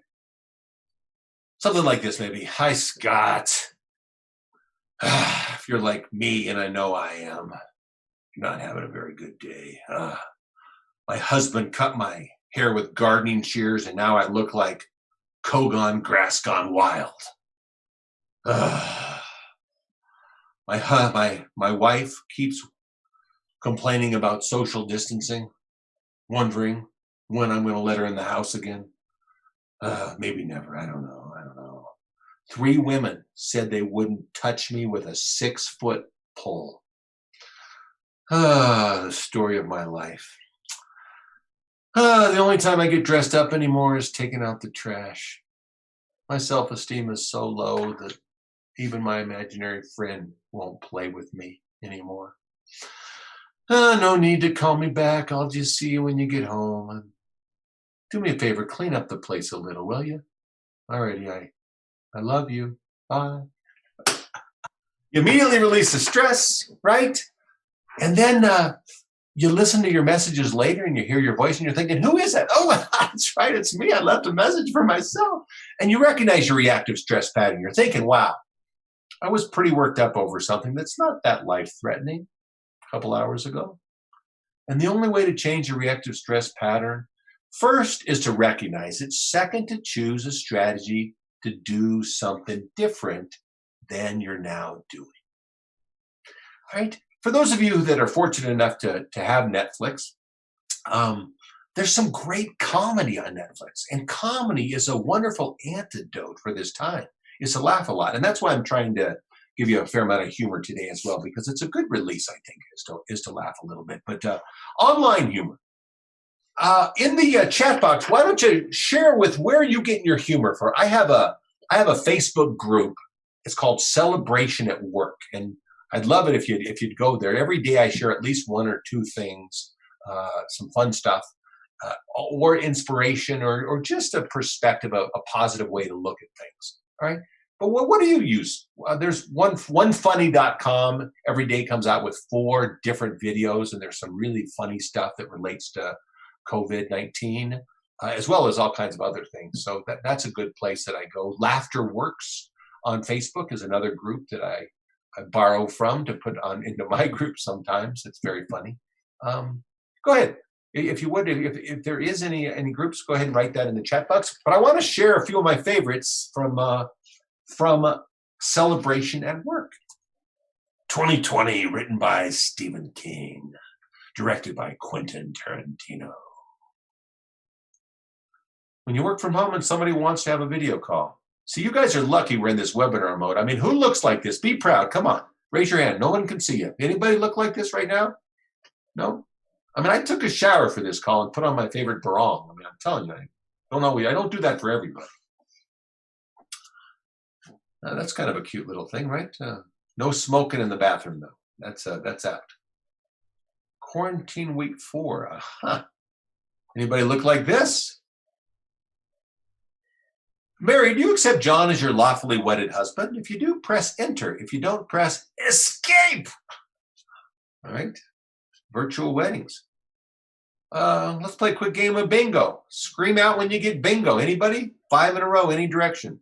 Something like this maybe. Hi, Scott. If you're like me, and I know I am, you're not having a very good day. My husband cut my hair with gardening shears, and now I look like Kogon grass gone wild. My wife keeps complaining about social distancing, wondering when I'm going to let her in the house again. Maybe never. I don't know. 3 women said they wouldn't touch me with a 6-foot pole. The story of my life. The only time I get dressed up anymore is taking out the trash. My self-esteem is so low that even my imaginary friend won't play with me anymore. No need to call me back. I'll just see you when you get home. And do me a favor, clean up the place a little, will you? Alrighty, I love you. Bye. You immediately release the stress, right? And then you listen to your messages later and you hear your voice and you're thinking, who is that? Oh, that's right, it's me. I left a message for myself. And you recognize your reactive stress pattern. You're thinking, wow, I was pretty worked up over something that's not that life-threatening a couple hours ago. And the only way to change your reactive stress pattern, first, is to recognize it. Second, to choose a strategy to do something different than you're now doing. All right? For those of you that are fortunate enough to have Netflix, there's some great comedy on Netflix. And comedy is a wonderful antidote for this time. Is to laugh a lot. And that's why I'm trying to give you a fair amount of humor today as well, because it's a good release, I think, is to laugh a little bit. But online humor. In the chat box, why don't you share with where you get your humor for? I have a Facebook group. It's called Celebration at Work, and I'd love it if you'd go there. Every day I share at least 1 or 2 things, some fun stuff, or inspiration, or just a perspective, a positive way to look at things. All right. But what do you use? There's onefunny.com. Every day comes out with 4 different videos, and there's some really funny stuff that relates to COVID-19, as well as all kinds of other things. So that's a good place that I go. Laughter Works on Facebook is another group that I borrow from to put on into my group sometimes. It's very funny. Go ahead. If you would, if there is any groups, go ahead and write that in the chat box. But I want to share a few of my favorites from Celebration at Work. 2020, written by Stephen King, directed by Quentin Tarantino. When you work from home and somebody wants to have a video call. See, you guys are lucky we're in this webinar mode. I mean, who looks like this? Be proud. Come on. Raise your hand. No one can see you. Anybody look like this right now? No? I mean, I took a shower for this call and put on my favorite barong. I mean, I'm telling you, I don't do that for everybody. That's kind of a cute little thing, right? No smoking in the bathroom, though. That's out. Quarantine week 4. Anybody look like this? Mary, do you accept John as your lawfully wedded husband? If you do, press enter. If you don't, press escape. All right. Virtual weddings. Let's play a quick game of bingo. Scream out when you get bingo. Anybody? 5 in a row, any direction.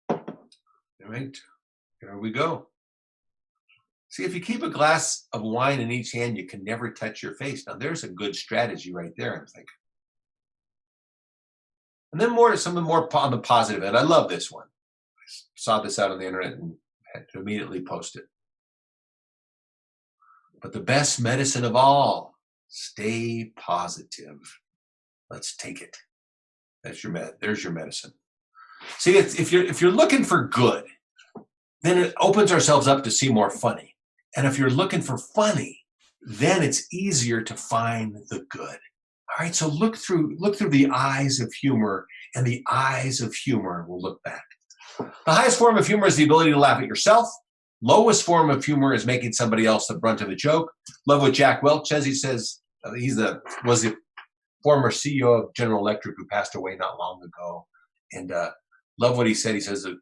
All right. Here we go. See, if you keep a glass of wine in each hand, you can never touch your face. Now, there's a good strategy right there, I'm thinking. And then something more on the positive end. I love this one. I saw this out on the internet and had to immediately post it. But the best medicine of all, stay positive. Let's take it. There's your medicine. See, if you're looking for good, then it opens ourselves up to see more funny. And if you're looking for funny, then it's easier to find the good. All right, so look through the eyes of humor, and the eyes of humor will look back. The highest form of humor is the ability to laugh at yourself. Lowest form of humor is making somebody else the brunt of a joke. Love what Jack Welch says. He says was the former CEO of General Electric who passed away not long ago. And love what he said. He says a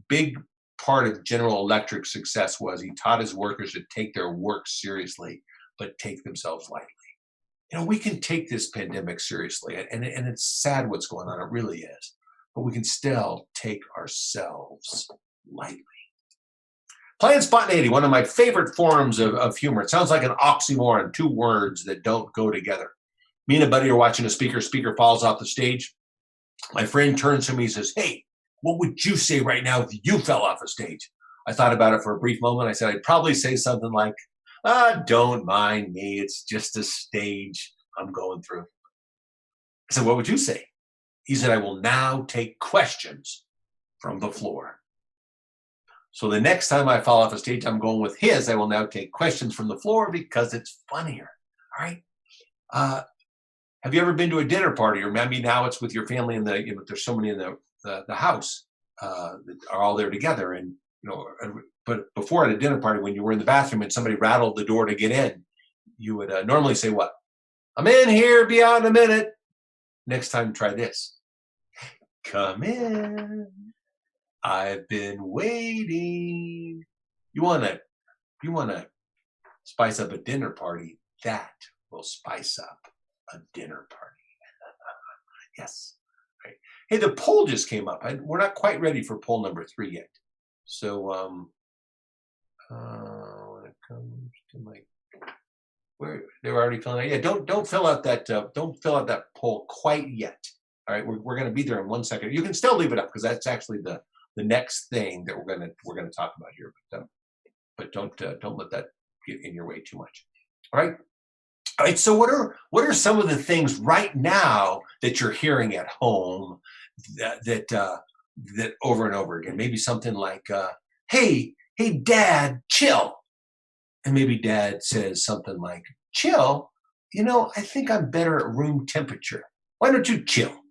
big part of General Electric's success was he taught his workers to take their work seriously, but take themselves lightly. We can take this pandemic seriously, and it's sad what's going on. It really is. But we can still take ourselves lightly. Planned spontaneity, one of my favorite forms of humor. It sounds like an oxymoron, 2 words that don't go together. Me and a buddy are watching a speaker falls off the stage. My friend turns to me and says, "Hey, what would you say right now if you fell off a stage?" I thought about it for a brief moment. I said, I'd probably say something like, "Don't mind me. It's just a stage I'm going through." I said, "What would you say?" He said, "I will now take questions from the floor." So the next time I fall off a stage, I'm going with his. I will now take questions from the floor because it's funnier. All right. Have you ever been to a dinner party, or maybe now it's with your family and there's so many in the house that are all there together, and but before at a dinner party, when you were in the bathroom and somebody rattled the door to get in, you would normally say what? "I'm in here, be out in a minute." Next time, try this. "Come in. I've been waiting." You want to spice up a dinner party. That will spice up a dinner party. Yes. Right. Hey, the poll just came up. We're not quite ready for poll number 3 yet. So when it comes to where they're already filling out. Yeah, don't fill out that poll quite yet. All right, we're going to be there in 1 second. You can still leave it up because that's actually the next thing that we're going to talk about here. But don't let that get in your way too much. All right. All right. So what are some of the things right now that you're hearing at home that over and over again? Maybe something like, "Hey, Dad, chill." And maybe Dad says something like, "Chill? I think I'm better at room temperature. Why don't you chill?"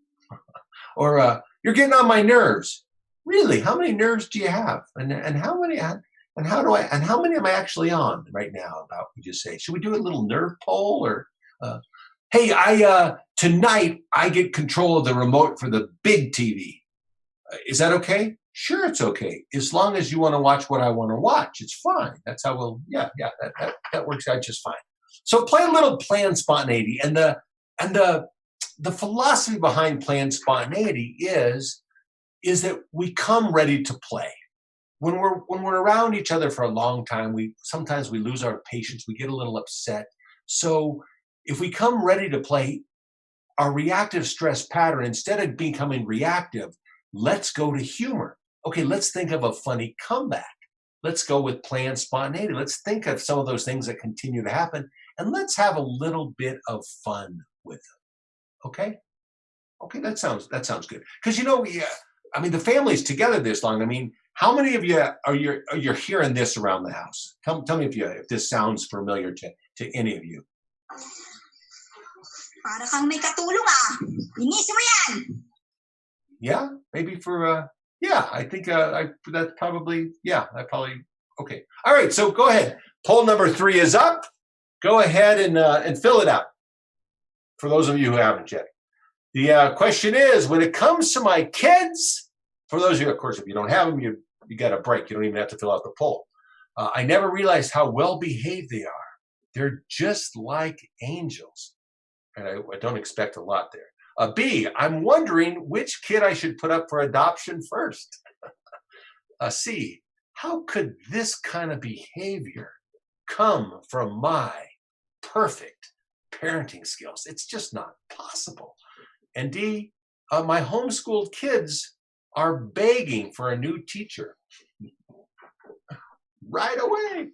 Or "You're getting on my nerves." "Really? How many nerves do you have? And how many? And how many am I actually on right now?" About what you say. Should we do a little nerve poll? Or "Hey, tonight I get control of the remote for the big TV. Is that okay?" "Sure, it's okay. As long as you want to watch what I want to watch, it's fine. That's how we'll, that works out just fine." So play a little planned spontaneity. And the philosophy behind planned spontaneity is that we come ready to play. When we're around each other for a long time, sometimes we lose our patience, we get a little upset. So if we come ready to play, our reactive stress pattern, instead of becoming reactive, let's go to humor. Okay, let's think of a funny comeback. Let's go with planned spontaneity. Let's think of some of those things that continue to happen, and let's have a little bit of fun with them. Okay? Okay, that sounds good. Because the family's together this long. How many of you are hearing this around the house? Tell me if this sounds familiar to any of you. Para kang may katulong ah. Inisin mo yan. Yeah, maybe for I think that's probably okay. All right, so go ahead. Poll number 3 is up. Go ahead and fill it out. for those of you who haven't yet. The question is, when it comes to my kids, for those of you, of course, if you don't have them, you got a break. You don't even have to fill out the poll. I never realized how well behaved they are. They're just like angels. And I don't expect a lot there. B, I'm wondering which kid I should put up for adoption first. C, how could this kind of behavior come from my perfect parenting skills? It's just not possible. And D, my homeschooled kids are begging for a new teacher right away.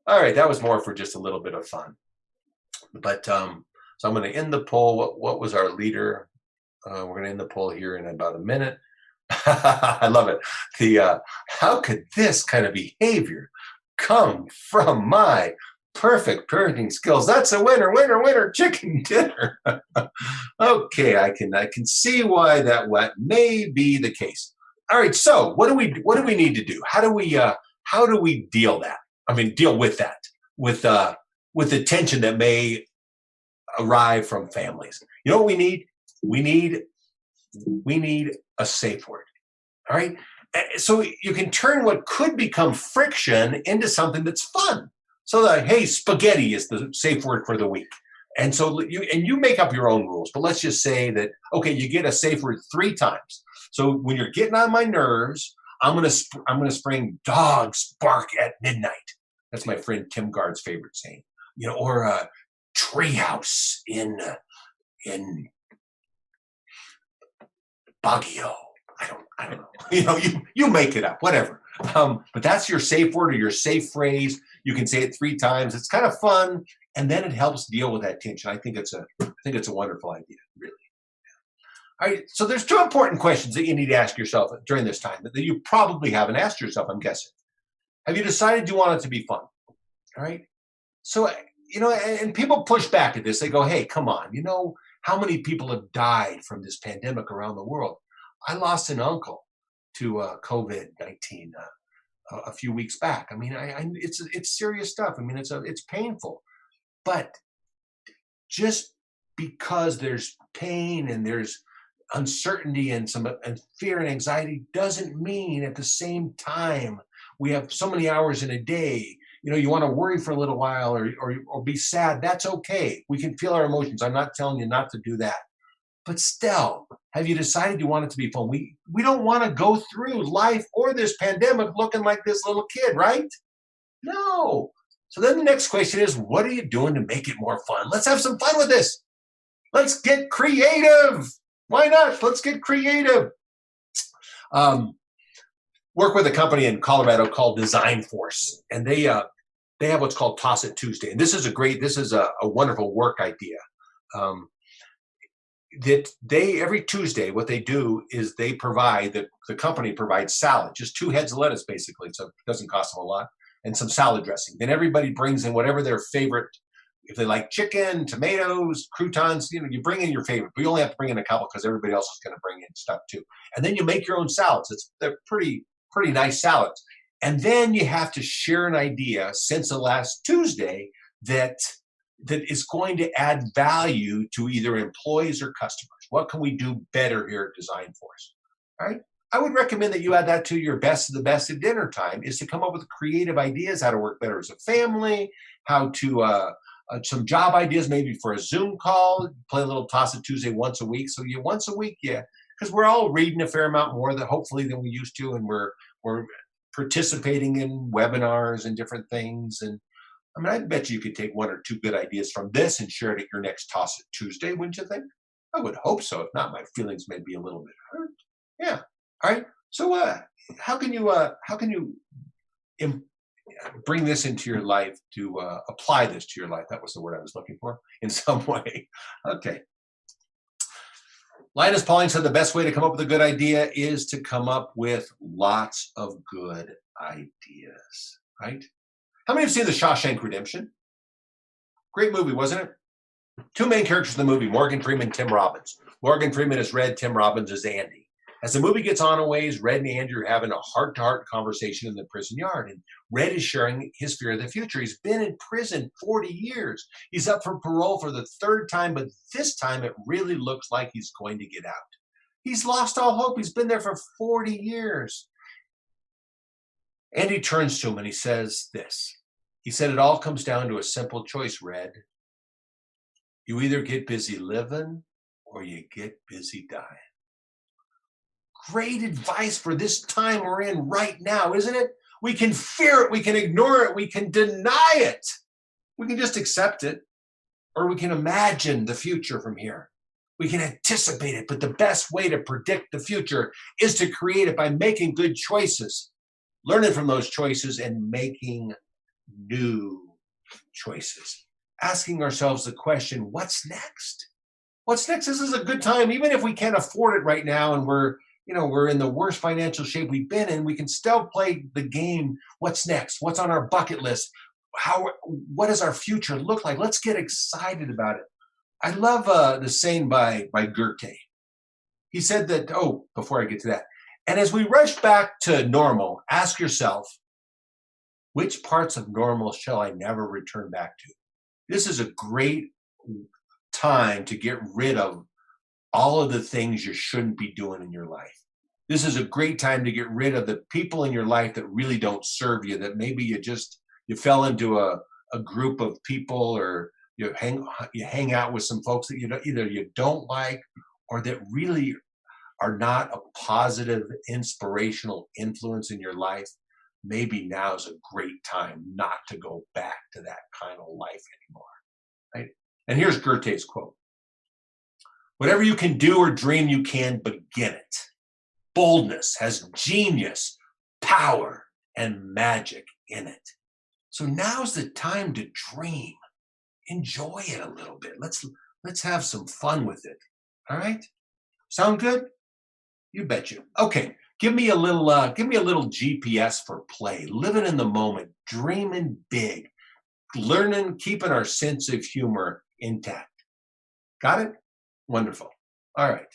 All right, that was more for just a little bit of fun. But so I'm going to end the poll. What was our leader? We're going to end the poll here in about a minute. I love it. How could this kind of behavior come from my perfect parenting skills? That's a winner, winner, winner, chicken dinner. Okay, I can see why that may be the case. All right, so what do we need to do? How do we deal with that with the tension that may arrive from families? You know what we need? We need a safe word. All right, so you can turn what could become friction into something that's fun. So that, hey, spaghetti is the safe word for the week. And so you make up your own rules, but let's just say that, okay, you get a safe word 3 times. So when you're getting on my nerves, I'm gonna spring dogs bark at midnight. That's my friend Tim Gard's favorite saying. You know, or treehouse in Baguio. I don't know. You know, you make it up, whatever. But that's your safe word or your safe phrase. You can say it 3 times. It's kind of fun, and then it helps deal with that tension. I think it's a wonderful idea, really. All right. So there's 2 important questions that you need to ask yourself during this time that you probably haven't asked yourself, I'm guessing. Have you decided you want it to be fun? All right. So, you know, and people push back at this. They go, hey, come on. You know how many people have died from this pandemic around the world? I lost an uncle to COVID-19 a few weeks back. I mean, it's serious stuff. I mean, it's painful, but just because there's pain and there's uncertainty and fear and anxiety doesn't mean at the same time we have so many hours in a day. You know, you want to worry for a little while or be sad. That's okay. We can feel our emotions. I'm not telling you not to do that. But still, have you decided you want it to be fun? We don't want to go through life or this pandemic looking like this little kid, right? No. So then the next question is, what are you doing to make it more fun? Let's have some fun with this. Let's get creative. Why not? Let's get creative. Work with a company in Colorado called Design Force, and they have what's called Toss It Tuesday. And this is a wonderful work idea. That every Tuesday, what they do is the company provides salad, just 2 heads of lettuce basically, so it doesn't cost them a lot, and some salad dressing. Then everybody brings in whatever their favorite, if they like chicken, tomatoes, croutons, you know, you bring in your favorite, but you only have to bring in a couple because everybody else is going to bring in stuff too. And then you make your own salads. They're pretty nice salads. And then you have to share an idea since the last Tuesday that is going to add value to either employees or customers. What can we do better here at Design Force? All right. I would recommend that you add that to your best of the best at dinner time, is to come up with creative ideas, how to work better as a family, how to, some job ideas, maybe for a Zoom call, play a little Toss It Tuesday once a week. So once a week, yeah, because we're all reading a fair amount more hopefully than we used to, and we're participating in webinars and different things. And I mean, I bet you could take 1 or 2 good ideas from this and share it at your next Toss It Tuesday, wouldn't you think? I would hope so. If not, my feelings may be a little bit hurt. Yeah. All right. So how can you bring this into your life, to apply this to your life? That was the word I was looking for, in some way. Okay. Linus Pauling said the best way to come up with a good idea is to come up with lots of good ideas, right? How many have seen The Shawshank Redemption? Great movie, wasn't it? 2 main characters in the movie, Morgan Freeman, Tim Robbins. Morgan Freeman is Red, Tim Robbins is Andy. As the movie gets on a ways, Red and Andrew are having a heart-to-heart conversation in the prison yard. And Red is sharing his fear of the future. He's been in prison 40 years. He's up for parole for the third time, but this time it really looks like he's going to get out. He's lost all hope. He's been there for 40 years. Andy turns to him and he says this. He said, it all comes down to a simple choice, Red. You either get busy living or you get busy dying. Great advice for this time we're in right now, isn't it? We can fear it, we can ignore it, we can deny it. We can just accept it, or we can imagine the future from here. We can anticipate it, but the best way to predict the future is to create it by making good choices, learning from those choices, and making new choices. Asking ourselves the question, what's next? What's next? This is a good time, even if we can't afford it right now and we're in the worst financial shape we've been in, we can still play the game. What's next? What's on our bucket list? What does our future look like? Let's get excited about it. I love the saying by Goethe. He said that, before I get to that, and as we rush back to normal, ask yourself, which parts of normal shall I never return back to? This is a great time to get rid of all of the things you shouldn't be doing in your life. This is a great time to get rid of the people in your life that really don't serve you, that maybe you fell into a group of people, or you hang out with some folks that either you don't like or that really are not a positive, inspirational influence in your life. Maybe now is a great time not to go back to that kind of life anymore. Right? And here's Goethe's quote. Whatever you can do or dream, you can begin it. Boldness has genius, power, and magic in it. So now's the time to dream. Enjoy it a little bit. Let's have some fun with it. All right? Sound good? You bet you. Okay, give me a little GPS for play. Living in the moment, dreaming big, learning, keeping our sense of humor intact. Got it? Wonderful. All right.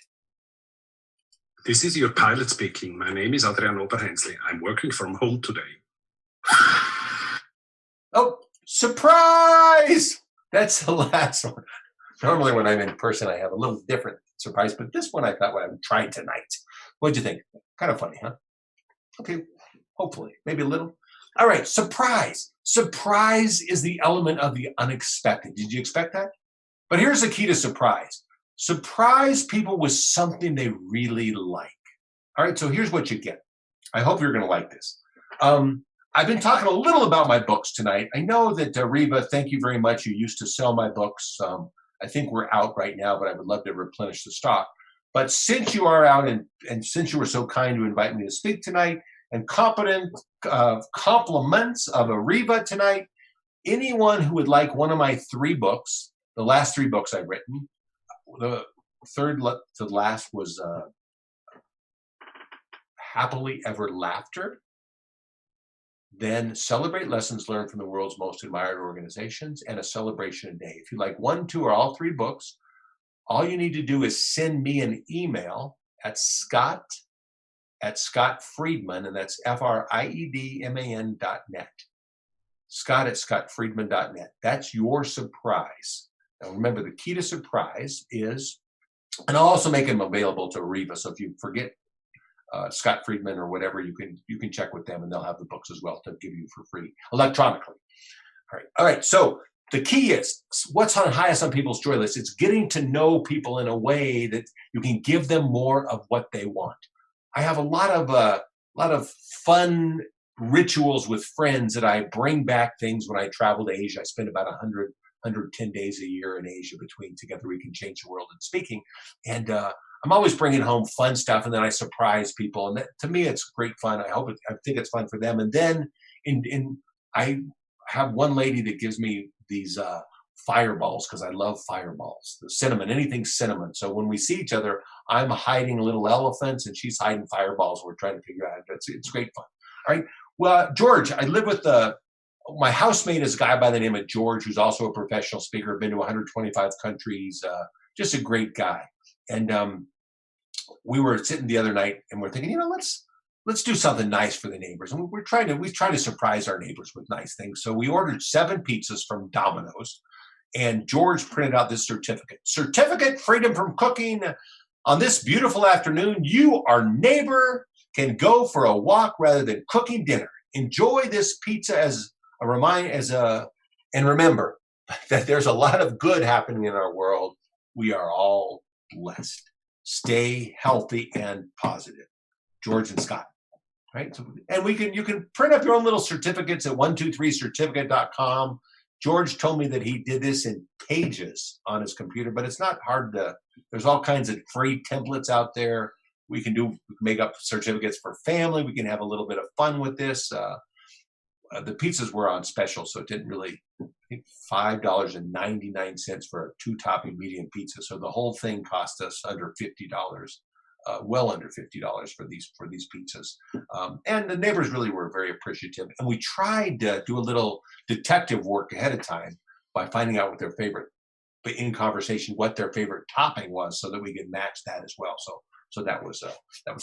This is your pilot speaking. My name is Adrian Oberhensley. I'm working from home today. Oh, surprise! That's the last one. Normally when I'm in person, I have a little different surprise, but this one I thought I would try tonight. What'd you think? Kind of funny, huh? Okay, hopefully, maybe a little. All right, surprise. Surprise is the element of the unexpected. Did you expect that? But here's the key to surprise. Surprise people with something they really like. All right, so here's what you get. I hope you're going to like this. I've been talking a little about my books tonight. I know that, Ariva, thank you very much. You used to sell my books. I think we're out right now, but I would love to replenish the stock. But since you are out and since you were so kind to invite me to speak tonight, and competent compliments of Ariva tonight, anyone who would like one of my 3 books, the last 3 books I've written, the third to last was Happily Ever Laughter, then Celebrate Lessons Learned from the World's Most Admired Organizations, and A Celebration a Day. If you like 1, 2, or all 3 books, all you need to do is send me an email at Scott@ScottFriedman, and that's FRIEDMAN.net. Scott@ScottFriedman.net. That's your surprise. Now remember, the key to surprise is, and I'll also make them available to Ariva, so if you forget Scott Friedman or whatever, you can check with them and they'll have the books as well to give you for free electronically. All right. So the key is, what's on highest on people's joy list? It's getting to know people in a way that you can give them more of what they want. I have a lot of fun rituals with friends that I bring back things when I travel to Asia. I spend about 110 days a year in Asia between Together We Can Change the World and speaking. And I'm always bringing home fun stuff, and then I surprise people. And that, to me, it's great fun. I think it's fun for them. And then I have one lady that gives me these fireballs, because I love fireballs, the cinnamon, anything cinnamon. So when we see each other, I'm hiding little elephants and she's hiding fireballs. We're trying to figure out. It's great fun. All right. Well, George, I live with my housemate is a guy by the name of George, who's also a professional speaker, been to 125 countries, just a great guy. And we were sitting the other night and we're thinking, let's do something nice for the neighbors. And we try to surprise our neighbors with nice things. So we ordered 7 pizzas from Domino's, and George printed out this certificate, freedom from cooking. On this beautiful afternoon, you, our neighbor, can go for a walk rather than cooking dinner. Enjoy this pizza and remember that there's a lot of good happening in our world. We are all blessed. Stay healthy and positive. George and Scott, right? So, and you can print up your own little certificates at 123certificate.com. George told me that he did this in pages on his computer, but it's not hard there's all kinds of free templates out there. We can make up certificates for family. We can have a little bit of fun with this. The pizzas were on special, so it didn't really, I think $5.99 for a 2-topping medium pizza. So the whole thing cost us under $50, well under $50 for these pizzas. And the neighbors really were very appreciative. And we tried to do a little detective work ahead of time by finding out in conversation what their favorite topping was, so that we could match that as well. So that was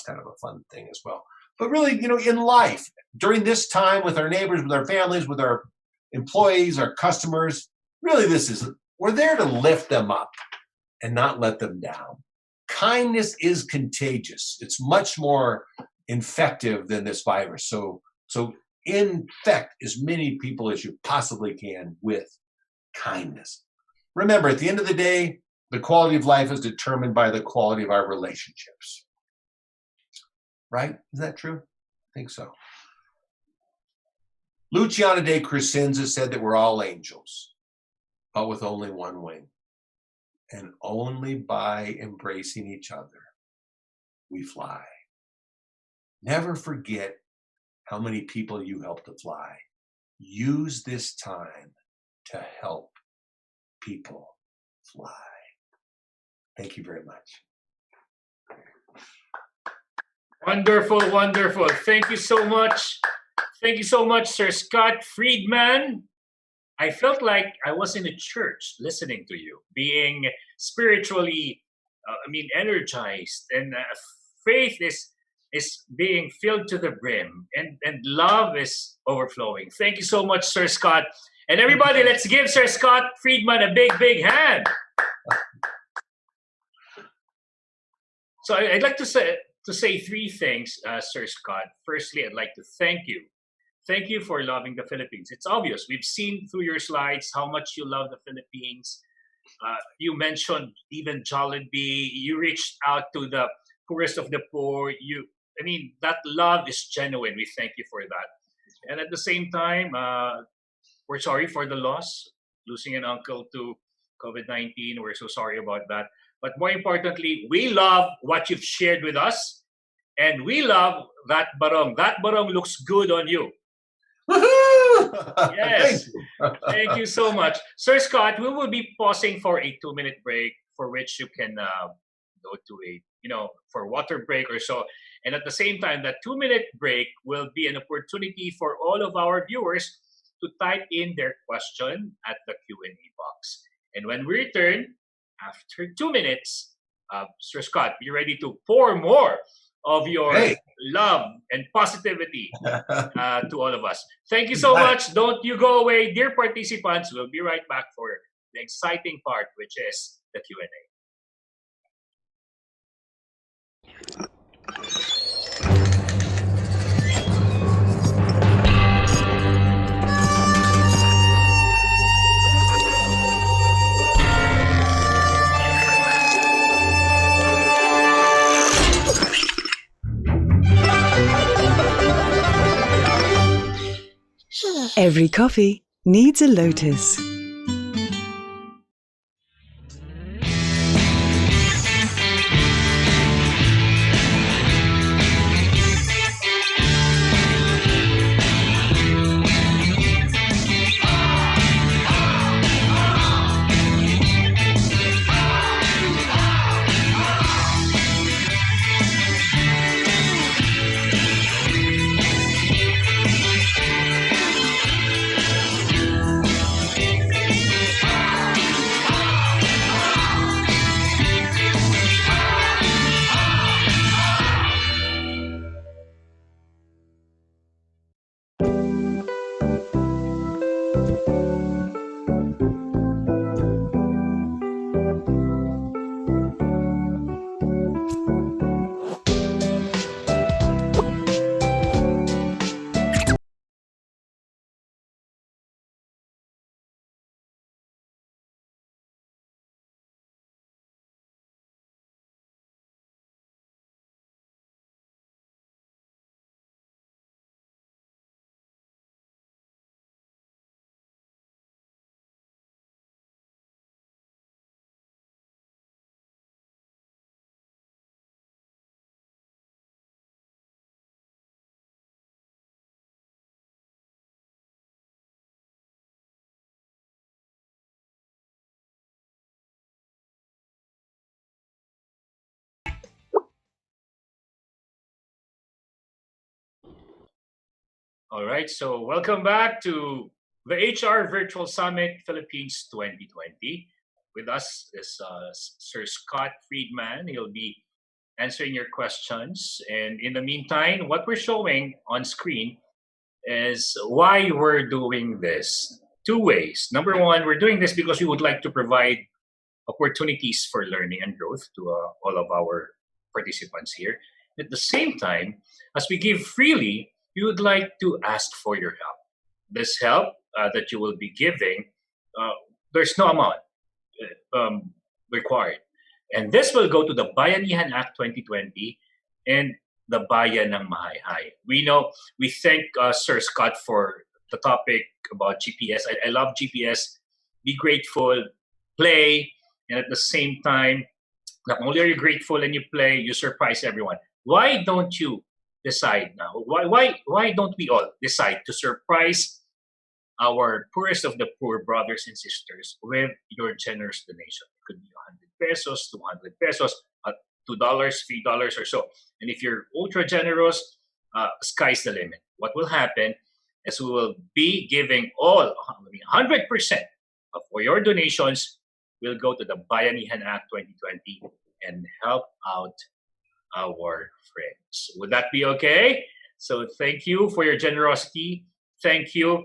kind of a fun thing as well. But really, in life, during this time with our neighbors, with our families, with our employees, our customers, really we're there to lift them up and not let them down. Kindness is contagious. It's much more infective than this virus. So infect as many people as you possibly can with kindness. Remember, at the end of the day, the quality of life is determined by the quality of our relationships. Right? Is that true? I think so. Luciana de Crescenza said that we're all angels, but with only one wing. And only by embracing each other, we fly. Never forget how many people you helped to fly. Use this time to help people fly. Thank you very much. Wonderful, wonderful. Thank you so much. Thank you so much, Sir Scott Friedman. I felt like I was in a church listening to you, being spiritually, energized, and faith is being filled to the brim, and love is overflowing. Thank you so much, Sir Scott. And everybody, let's give Sir Scott Friedman a big, big hand. So I'd like to say 3 things, Sir Scott. Firstly, I'd like to thank you. Thank you for loving the Philippines. It's obvious. We've seen through your slides how much you love the Philippines. You mentioned even Jollibee. You reached out to the poorest of the poor. That love is genuine. We thank you for that. And at the same time, we're sorry for the loss, losing an uncle to COVID-19. We're so sorry about that. But more importantly, we love what you've shared with us. And we love that barong. That barong looks good on you. Yes. Thank you so much. Sir Scott, we will be pausing for a 2-minute break, for which you can go to for water break or so. And at the same time, that 2-minute break will be an opportunity for all of our viewers to type in their question at the Q&A box. And when we return, after 2 minutes, Sir Scott, be ready to pour more of your love and positivity to all of us. Thank you so much. Don't you go away. Dear participants, we'll be right back for the exciting part, which is the Q&A. Every coffee needs a lotus. All right, so welcome back to the HR Virtual Summit Philippines 2020. With us is Sir Scott Friedman. He'll be answering your questions. And in the meantime, what we're showing on screen is why we're doing this. Two ways. Number one, we're doing this because we would like to provide opportunities for learning and growth to all of our participants here. At the same time, as we give freely, we would like to ask for your help. This help that you will be giving, there's no amount required. And this will go to the Bayanihan Act 2020 and the Bayan ng Mahayhay. We thank Sir Scott for the topic about GPS. I love GPS. Be grateful, play, and at the same time, not only are you grateful and you play, you surprise everyone. Why don't you decide now? Why don't we all decide to surprise our poorest of the poor brothers and sisters with your generous donation? It could be 100 pesos, 200 pesos, $2, $3 or so. And if you're ultra generous, sky's the limit. What will happen is we will be giving 100% of your donations will go to the Bayanihan Act 2020 and help out our friends. Would that be okay? So thank you for your generosity. Thank you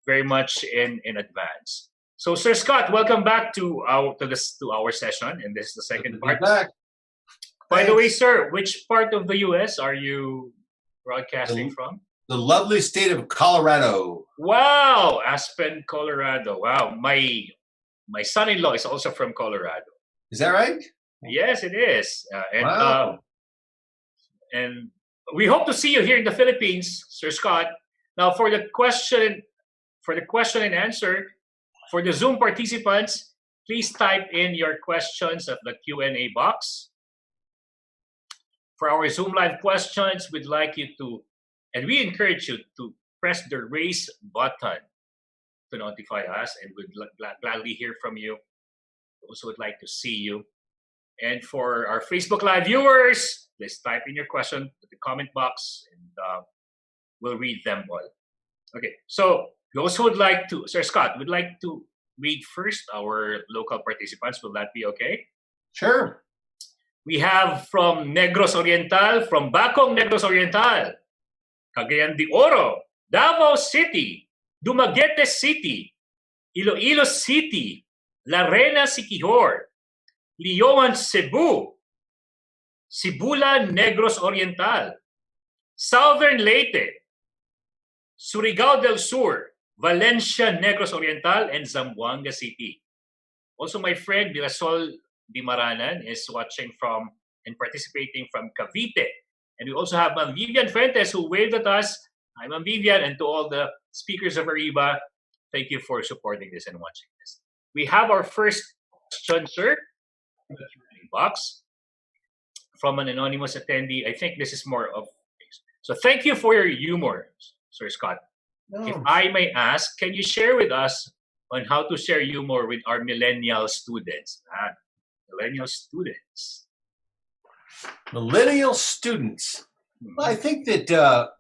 very much in advance. So Sir Scott, welcome back to our session, and this is the second part. Back. By the way, sir, which part of the US are you broadcasting from? The lovely state of Colorado. Wow, Aspen, Colorado. Wow, my son-in-law is also from Colorado. Is that right? Yes, it is. Wow. And we hope to see you here in the Philippines, Sir Scott. Now, for the question and answer, for the Zoom participants, please type in your questions at the Q&A box. For our Zoom live questions, we'd like you to, and we encourage you to press the raise button to notify us, and we'd gladly hear from you. We also would like to see you. And for our Facebook Live viewers, please type in your question to the comment box, and we'll read them all. Okay, so we also would like to, Sir Scott, we'd like to read first our local participants. Will that be okay? Sure. We have from Negros Oriental, from Bacong Negros Oriental, Cagayan de Oro, Davao City, Dumaguete City, Iloilo City, Larena Siquijor, Lioan Cebu, Sibula Negros Oriental, Southern Leyte, Surigao del Sur, Valencia Negros Oriental, and Zamboanga City. Also, my friend Mirasol Dimaranan is watching from and participating from Cavite. And we also have Ma'am Vivian Fuentes who waved at us. Hi, Ma'am Vivian, and to all the speakers of Ariva, thank you for supporting this and watching this. We have our first question, sir, in the Q&A box from an anonymous attendee. I think this is more of, so thank you for your humor, Sir Scott. No. If I may ask, can you share with us on how to share humor with our millennial students? Millennial students. Millennial students. Well, I think that,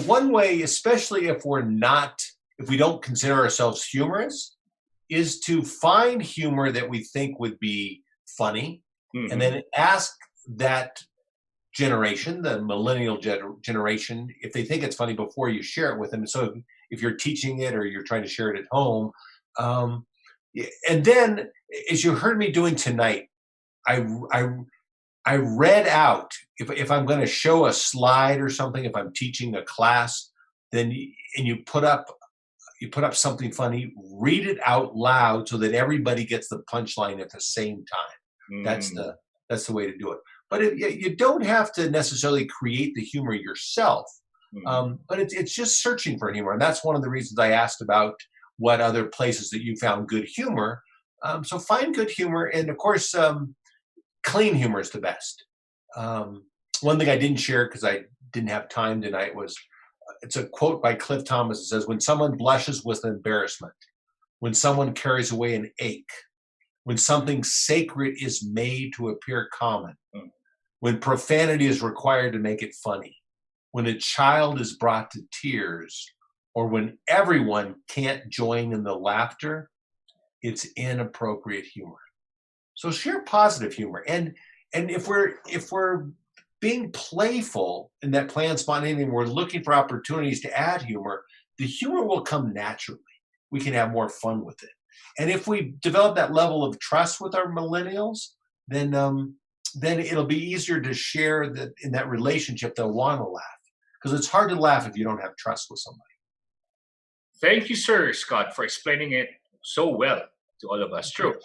one way, especially if we don't consider ourselves humorous, is to find humor that we think would be funny, and then ask that generation, the millennial generation, if they think it's funny before you share it with them. So if you're teaching it or you're trying to share it at home, and then as you heard me doing tonight, I read out, if I'm going to show a slide or something, if I'm teaching a class, then you put up something funny, read it out loud so that everybody gets the punchline at the same time. That's the way to do it. But you don't have to necessarily create the humor yourself. But it's just searching for humor. And that's one of the reasons I asked about what other places that you found good humor. So find good humor. And of course, clean humor is the best. One thing I didn't share because I didn't have time tonight was, it's a quote by Cliff Thomas. It says, when someone blushes with embarrassment, when someone carries away an ache, when something sacred is made to appear common, when profanity is required to make it funny, when a child is brought to tears, or when everyone can't join in the laughter, it's inappropriate humor. So share positive humor. And if we're being playful in that planned spontaneity, and we're looking for opportunities to add humor, the humor will come naturally. We can have more fun with it. And if we develop that level of trust with our millennials, then it'll be easier to share that in that relationship. They'll want to laugh, because it's hard to laugh if you don't have trust with somebody. Thank you, Sir Scott, for explaining it so well to all of us. True.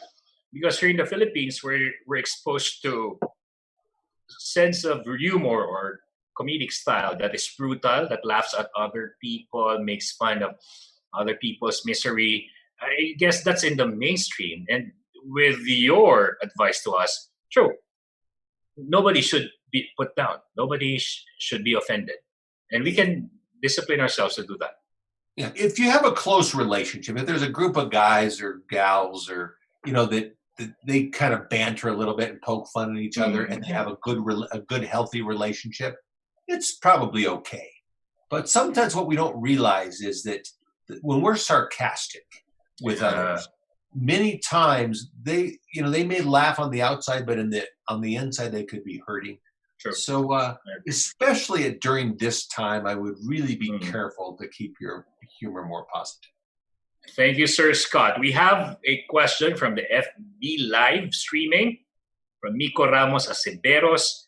Because here in the Philippines, we're exposed to a sense of humor or comedic style that is brutal, that laughs at other people, makes fun of other people's misery. I guess that's in the mainstream. And with your advice to us, true, nobody should be put down. Nobody should be offended. And we can discipline ourselves to do that. Yeah, if you have a close relationship, if there's a group of guys or gals, or that they kind of banter a little bit and poke fun at each other, and they have a good healthy relationship, it's probably okay. But sometimes what we don't realize is that when we're sarcastic with others, many times they may laugh on the outside, but on the inside they could be hurting. True. So especially during this time, I would really be careful to keep your humor more positive. Thank you, Sir Scott. We have a question from the FB live streaming from Miko Ramos Aceveros.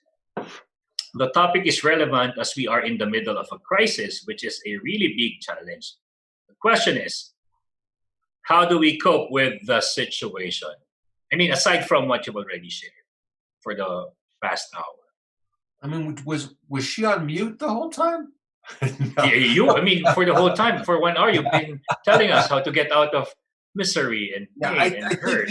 The topic is relevant as we are in the middle of a crisis, which is a really big challenge. The question is, how do we cope with the situation? I mean, aside from what you've already shared for the past hour. I mean, was she on mute the whole time? No. Yeah, for the whole time, for 1 hour, you've been telling us how to get out of misery and pain and hurt.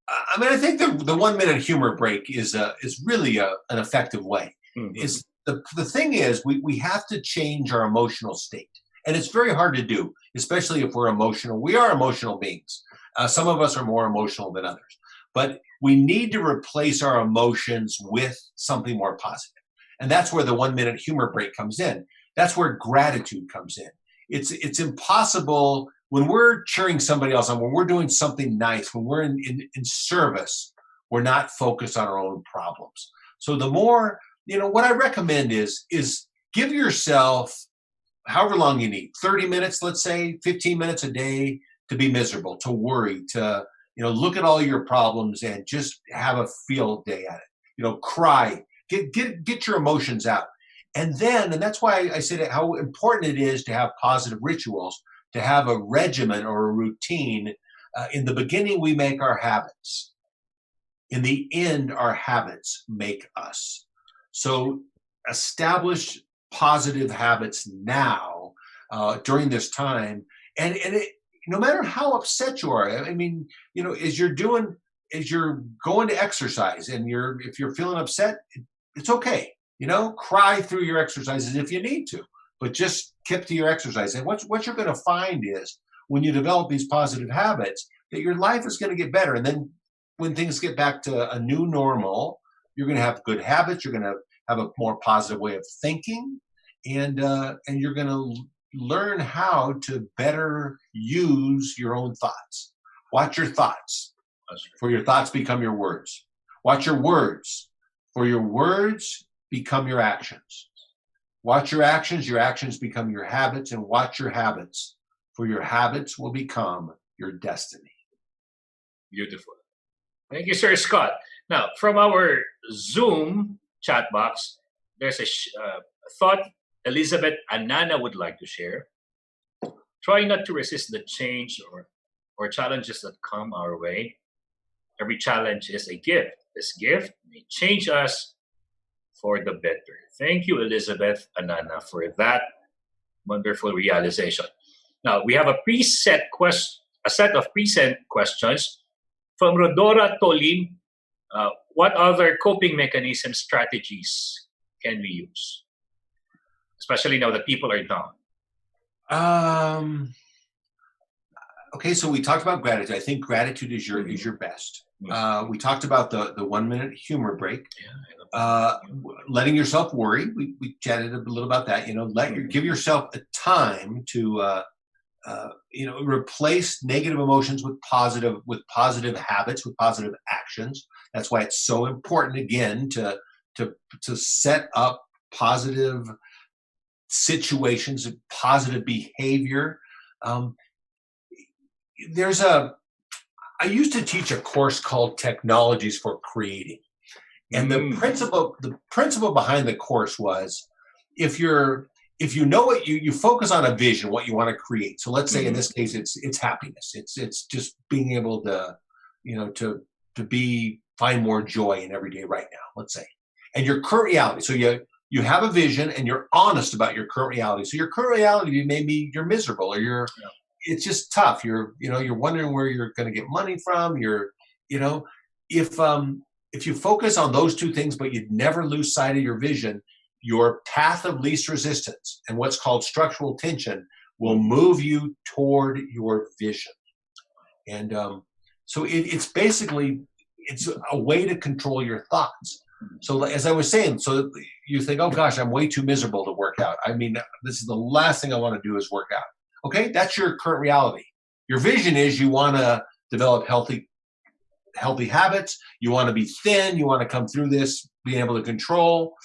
I think the 1 minute humor break is really an effective way. Is the thing is we have to change our emotional state, and it's very hard to do, especially if we're emotional. We are emotional beings. Some of us are more emotional than others, but we need to replace our emotions with something more positive. And that's where the 1 minute humor break comes in. That's where gratitude comes in. It's impossible when we're cheering somebody else on, when we're doing something nice, when we're in service, we're not focused on our own problems. So the more, what I recommend is give yourself however long you need, 30 minutes, let's say, 15 minutes a day to be miserable, to worry, to, look at all your problems and just have a field day at it. Cry. Get your emotions out. And that's why I said how important it is to have positive rituals, to have a regimen or a routine. In the beginning, we make our habits. In the end, our habits make us. So establish positive habits now during this time. And no matter how upset you are, as you're going to exercise and if you're feeling upset, it's okay. Cry through your exercises if you need to, but just keep to your exercise. And what you're going to find is when you develop these positive habits, that your life is going to get better. And then when things get back to a new normal, you're going to have good habits. You're going to have a more positive way of thinking, and you're going to learn how to better use your own thoughts. Watch your thoughts, for your thoughts become your words. Watch your words, for your words become your actions. Watch your actions become your habits, and watch your habits, for your habits will become your destiny. Beautiful. Thank you, Sir Scott. Now, from our Zoom chat box, there's a thought Elizabeth Anana would like to share. Try not to resist the change or challenges that come our way. Every challenge is a gift. This gift may change us for the better. Thank you, Elizabeth Anana, for that wonderful realization. Now, we have a set of preset questions from Rodora Tolin. What other coping mechanism strategies can we use? Especially now that people are down. Okay, so we talked about gratitude. I think gratitude is your best. We talked about the 1 minute humor break. Letting yourself worry. We chatted a little about that. Give yourself a time to replace negative emotions with positive habits, with positive actions. That's why it's so important again to set up positive situations, positive behavior. I used to teach a course called Technologies for Creating. And the principle behind the course was if you know what you focus on a vision, what you want to create. So let's say in this case it's happiness. It's just being able to find more joy in every day right now, let's say. And your current reality. So you have a vision and you're honest about your current reality. So your current reality maybe you're miserable or it's just tough. You're wondering where you're going to get money from. If you focus on those two things, but you never lose sight of your vision, your path of least resistance and what's called structural tension will move you toward your vision. And so it's basically, it's a way to control your thoughts. So as I was saying, so you think, oh gosh, I'm way too miserable to work out. I mean, this is the last thing I want to do is work out. Okay, that's your current reality. Your vision is you want to develop healthy habits. You want to be thin. You want to come through this, being able to control.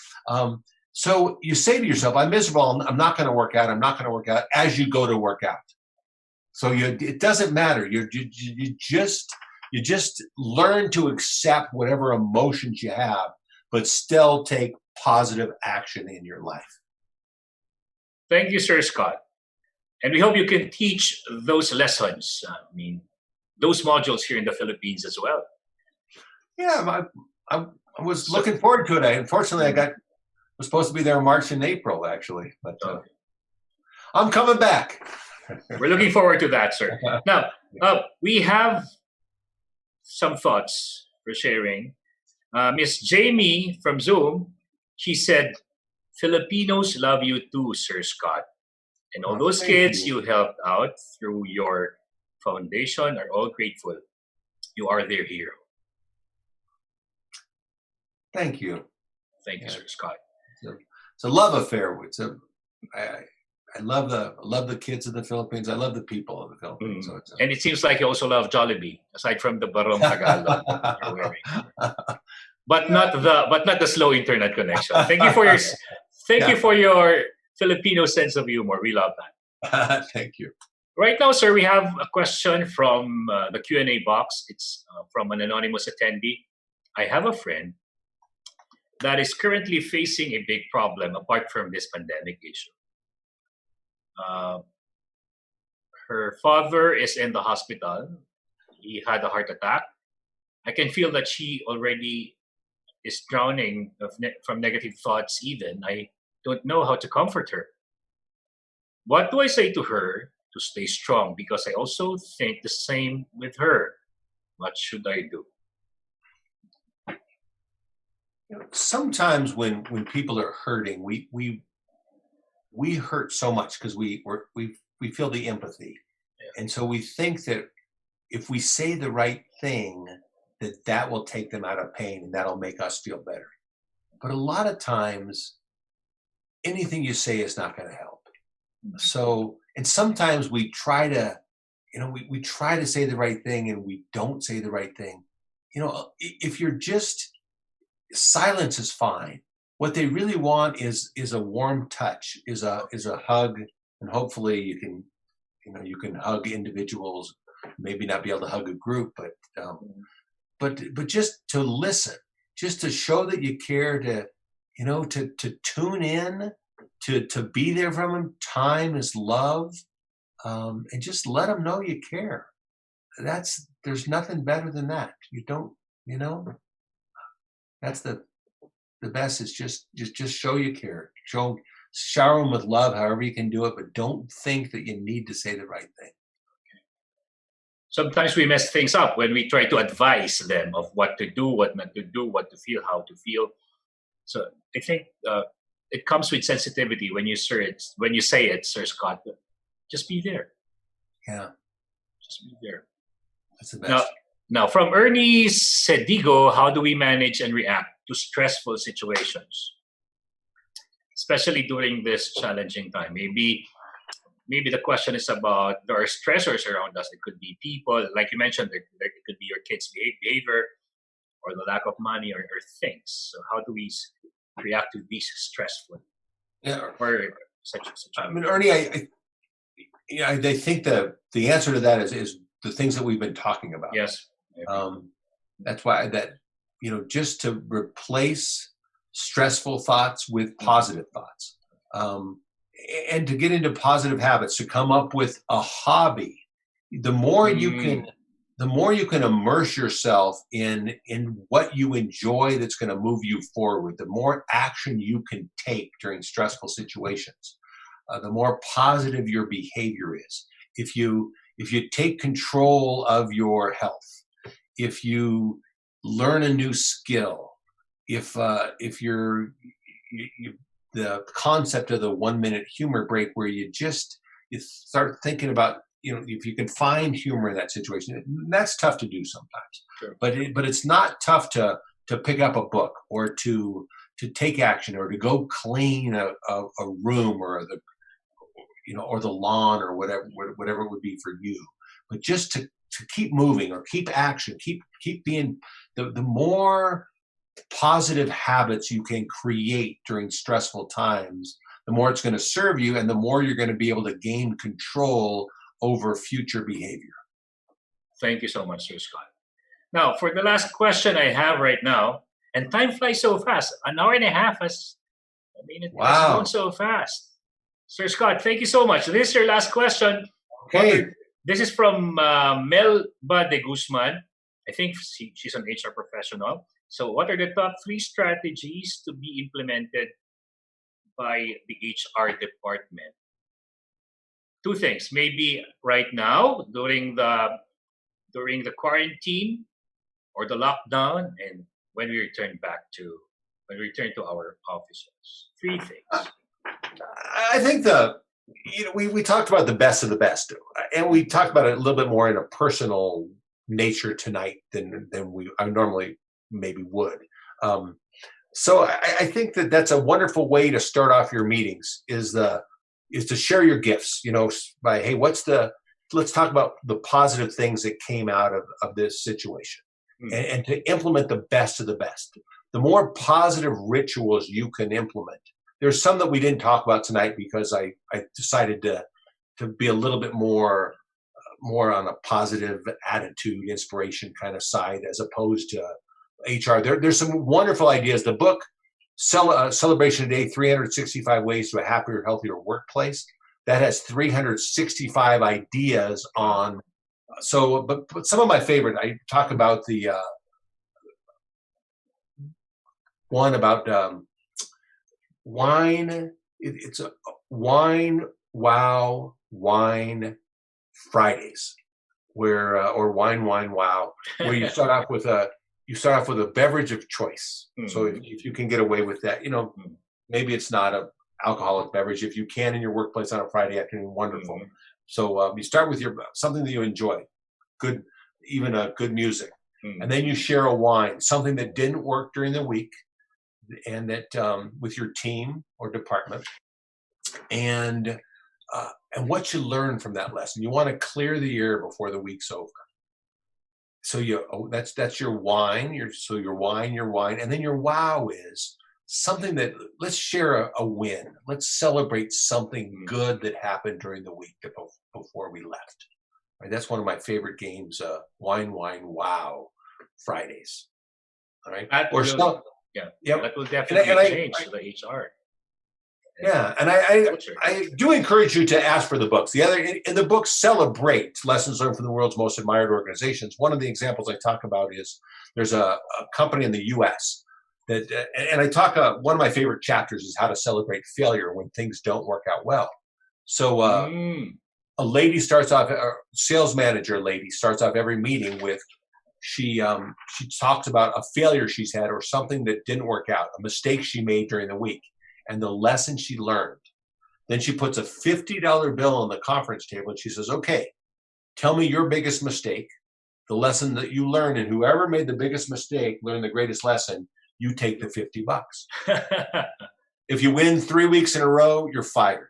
So you say to yourself, I'm miserable. I'm not going to work out. I'm not going to work out as you go to work out. So it doesn't matter. You just learn to accept whatever emotions you have, but still take positive action in your life. Thank you, Sir Scott. And we hope you can teach those lessons. Those modules here in the Philippines as well. Yeah, I was looking forward to it. Unfortunately, was supposed to be there in March and April, actually. But I'm coming back. We're looking forward to that, sir. Now, we have some thoughts for sharing. Miss Jamie from Zoom, she said, Filipinos love you too, Sir Scott. And all those kids you helped out through your foundation are all grateful. You are their hero. Thank you. Thank you, Sir Scott. It's a love affair. I love the kids of the Philippines. I love the people of the Philippines. So and it seems like you also love Jollibee, aside from the Barong Tagalog you're wearing. But not the slow internet connection. Thank you for your Filipino sense of humor. We love that. Thank you. Right now, sir, we have a question from the Q&A box. It's from an anonymous attendee. I have a friend that is currently facing a big problem apart from this pandemic issue. Her father is in the hospital. He had a heart attack. I can feel that she already is drowning from negative thoughts even. I don't know how to comfort her. What do I say to her to stay strong? Because I also think the same with her. What should I do? Sometimes when people are hurting, we hurt so much because we feel the empathy, and so we think that if we say the right thing, that will take them out of pain and that'll make us feel better. But a lot of times, anything you say is not going to help. So, and sometimes we try to, we try to say the right thing and we don't say the right thing. If you're just, silence is fine. What they really want is a warm touch, is a hug, and hopefully you can hug individuals, maybe not be able to hug a group, but just to listen, just to show that you care, to tune in, to be there for them. Time is love, and just let them know you care. There's nothing better than that. You don't, that's the best is just show you care. Shower them with love, however you can do it, but don't think that you need to say the right thing. Sometimes we mess things up when we try to advise them of what to do, what not to do, what to feel, how to feel. So I think it comes with sensitivity when you say it, Sir Scott. Just be there. Yeah. Just be there. That's the best. Now, from Ernie Sedigo, how do we manage and react to stressful situations, especially during this challenging time? Maybe the question is about there are stressors around us. It could be people, like you mentioned, it could be your kids' behavior or the lack of money or things. So how do we react to these stressful or such a situation? I mean, Ernie, I think the answer to that is the things that we've been talking about. Yes. That's why just to replace stressful thoughts with positive thoughts, and to get into positive habits, to come up with a hobby. The more you can immerse yourself in what you enjoy that's going to move you forward, the more action you can take during stressful situations, the more positive your behavior is. If you take control of your health, if you learn a new skill, if the concept of the 1 minute humor break, where you start thinking about, if you can find humor in that situation, that's tough to do sometimes. Sure. But it's not tough to pick up a book or to take action or to go clean a room or the lawn or whatever it would be for you. But just to keep moving or keep action, keep being the more positive habits you can create during stressful times, the more it's going to serve you and the more you're going to be able to gain control over future behavior. Thank you so much, Sir Scott. Now, for the last question I have right now, and time flies so fast, an hour and a half it's gone so fast. Sir Scott, thank you so much. This is your last question. Okay. This is from Melba de Guzman. I think she's an HR professional. So what are the top 3 strategies to be implemented by the HR department? 2 things. Maybe right now during the quarantine or the lockdown, and when we return to our offices. 3 things. I think we talked about the best of the best, and we talked about it a little bit more in a personal nature tonight than I normally maybe would. So I think that's a wonderful way to start off your meetings is to share your gifts, by, hey, let's talk about the positive things that came out of this situation, and to implement the best of the best. The more positive rituals you can implement. There's some that we didn't talk about tonight because I decided to be a little bit more on a positive attitude, inspiration kind of side, as opposed to HR. There's some wonderful ideas. The book, Celebration Today, 365 Ways to a Happier, Healthier Workplace, that has 365 ideas on. But some of my favorite, I talk about the one about wine. It's a wine Fridays, where or wine wow, where you start off with a beverage of choice. So if you can get away with that, maybe it's not a alcoholic beverage. If you can in your workplace on a Friday afternoon, wonderful. So you start with something that you enjoy, good music, and then you share a wine, something that didn't work during the week, and that with your team or department, and what you learn from that lesson. You want to clear the air before the week's over. So that's your wine. Your wine, and then your wow is something that, let's share a win. Let's celebrate something good that happened during the week before we left. Right? That's one of my favorite games. Wine wow Fridays. All right. That will definitely change the HR. Yeah, and I do encourage you to ask for the books. In the book, Celebrate Lessons Learned from the World's Most Admired Organizations. One of the examples I talk about is there's a company in the U.S. that, and I talk. One of my favorite chapters is how to celebrate failure when things don't work out well. So a lady starts off, a sales manager lady starts off every meeting with she talks about a failure she's had or something that didn't work out, a mistake she made during the week, and the lesson she learned. Then she puts a $50 bill on the conference table and she says, okay, tell me your biggest mistake the lesson that you learned, and whoever made the biggest mistake learned the greatest lesson, you take the $50. If you win 3 weeks in a row, you're fired.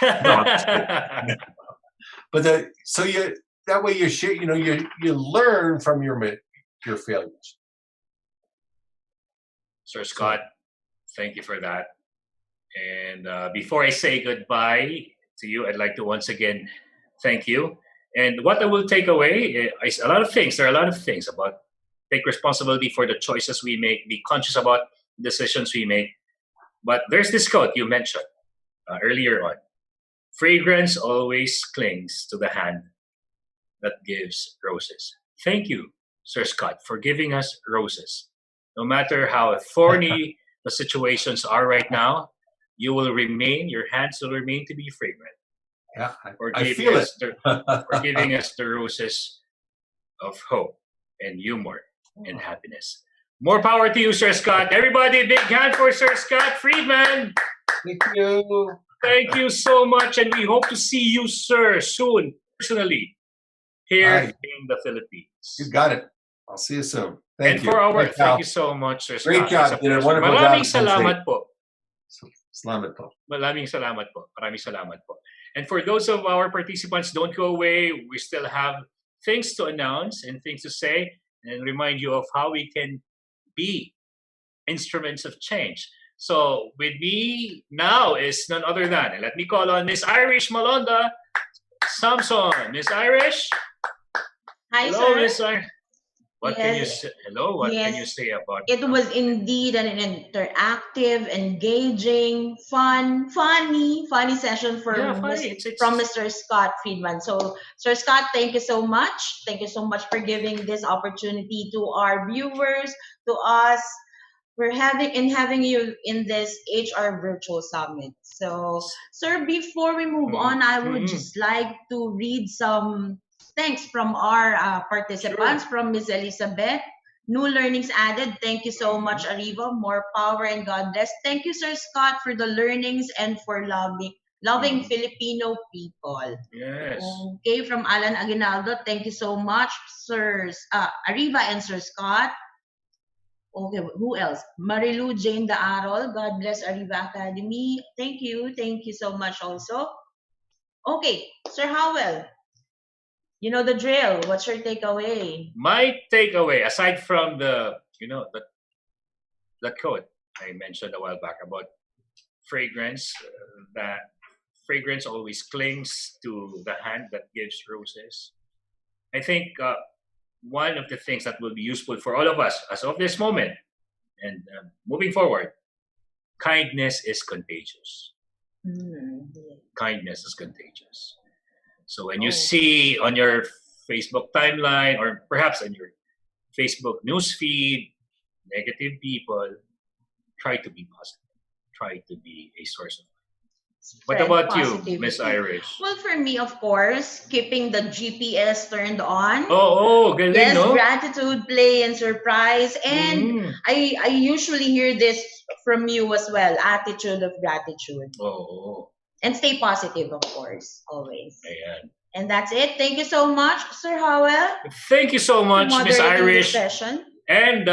No, I'm just kidding. But that way you share, you learn from your failures. Sir Scott, thank you for that. And before I say goodbye to you, I'd like to once again thank you. And what I will take away is a lot of things. There are a lot of things about take responsibility for the choices we make, be conscious about decisions we make. But there's this quote you mentioned earlier on. Fragrance always clings to the hand that gives roses. Thank you, Sir Scott, for giving us roses. No matter how thorny the situations are right now, your hands will remain to be fragrant. Yeah, I feel it. For giving us the roses of hope and humor and happiness. More power to you, Sir Scott. Everybody, big hand for Sir Scott Friedman. Thank you. Thank you so much, and we hope to see you, sir, soon, personally, here in the Philippines. You got it. I'll see you soon. Thank you so much, Sir Scott. Great job. You did a wonderful job. Maraming salamat po. Salamat po. Maraming salamat po. Maraming salamat po. And for those of our participants, don't go away. We still have things to announce and things to say and remind you of how we can be instruments of change. So with me now is none other than, and let me call on Miss Irish Malonda Samson. Miss Irish. Hi, hello, sir. Miss Irish. What can you say? Hello, what can you say about it? It was indeed an interactive, engaging, funny session from Mr. Scott Friedman. So, Sir Scott, thank you so much. Thank you so much for giving this opportunity to our viewers, to us. We're having you in this HR Virtual Summit. So, sir, before we move on, I would just like to read some thanks from our participants, from Ms. Elizabeth. New learnings added. Thank you so much, Ariva. More power and God bless. Thank you, Sir Scott, for the learnings and for loving Filipino people. Yes. Okay, from Alan Aguinaldo. Thank you so much, Sir Ariva and Sir Scott. Okay, who else? Marilu Jane Daarol. God bless Ariva Academy. Thank you so much also. Okay, Sir Howell. You know the drill. What's your takeaway? My takeaway, aside from the quote I mentioned a while back about fragrance, that fragrance always clings to the hand that gives roses. I think one of the things that will be useful for all of us as of this moment and moving forward, kindness is contagious. Kindness is contagious. So when you see on your Facebook timeline or perhaps on your Facebook newsfeed negative people, try to be positive. Try to be a source of What about you, Miss Irish? Well, for me, of course, keeping the GPS turned on. Galing, yes, no? Gratitude, play, and surprise. And I usually hear this from you as well, attitude of gratitude. And stay positive, of course, always. Ayan. And that's it. Thank you so much, Sir Howell. Thank you so much, Miss Irish. Session. And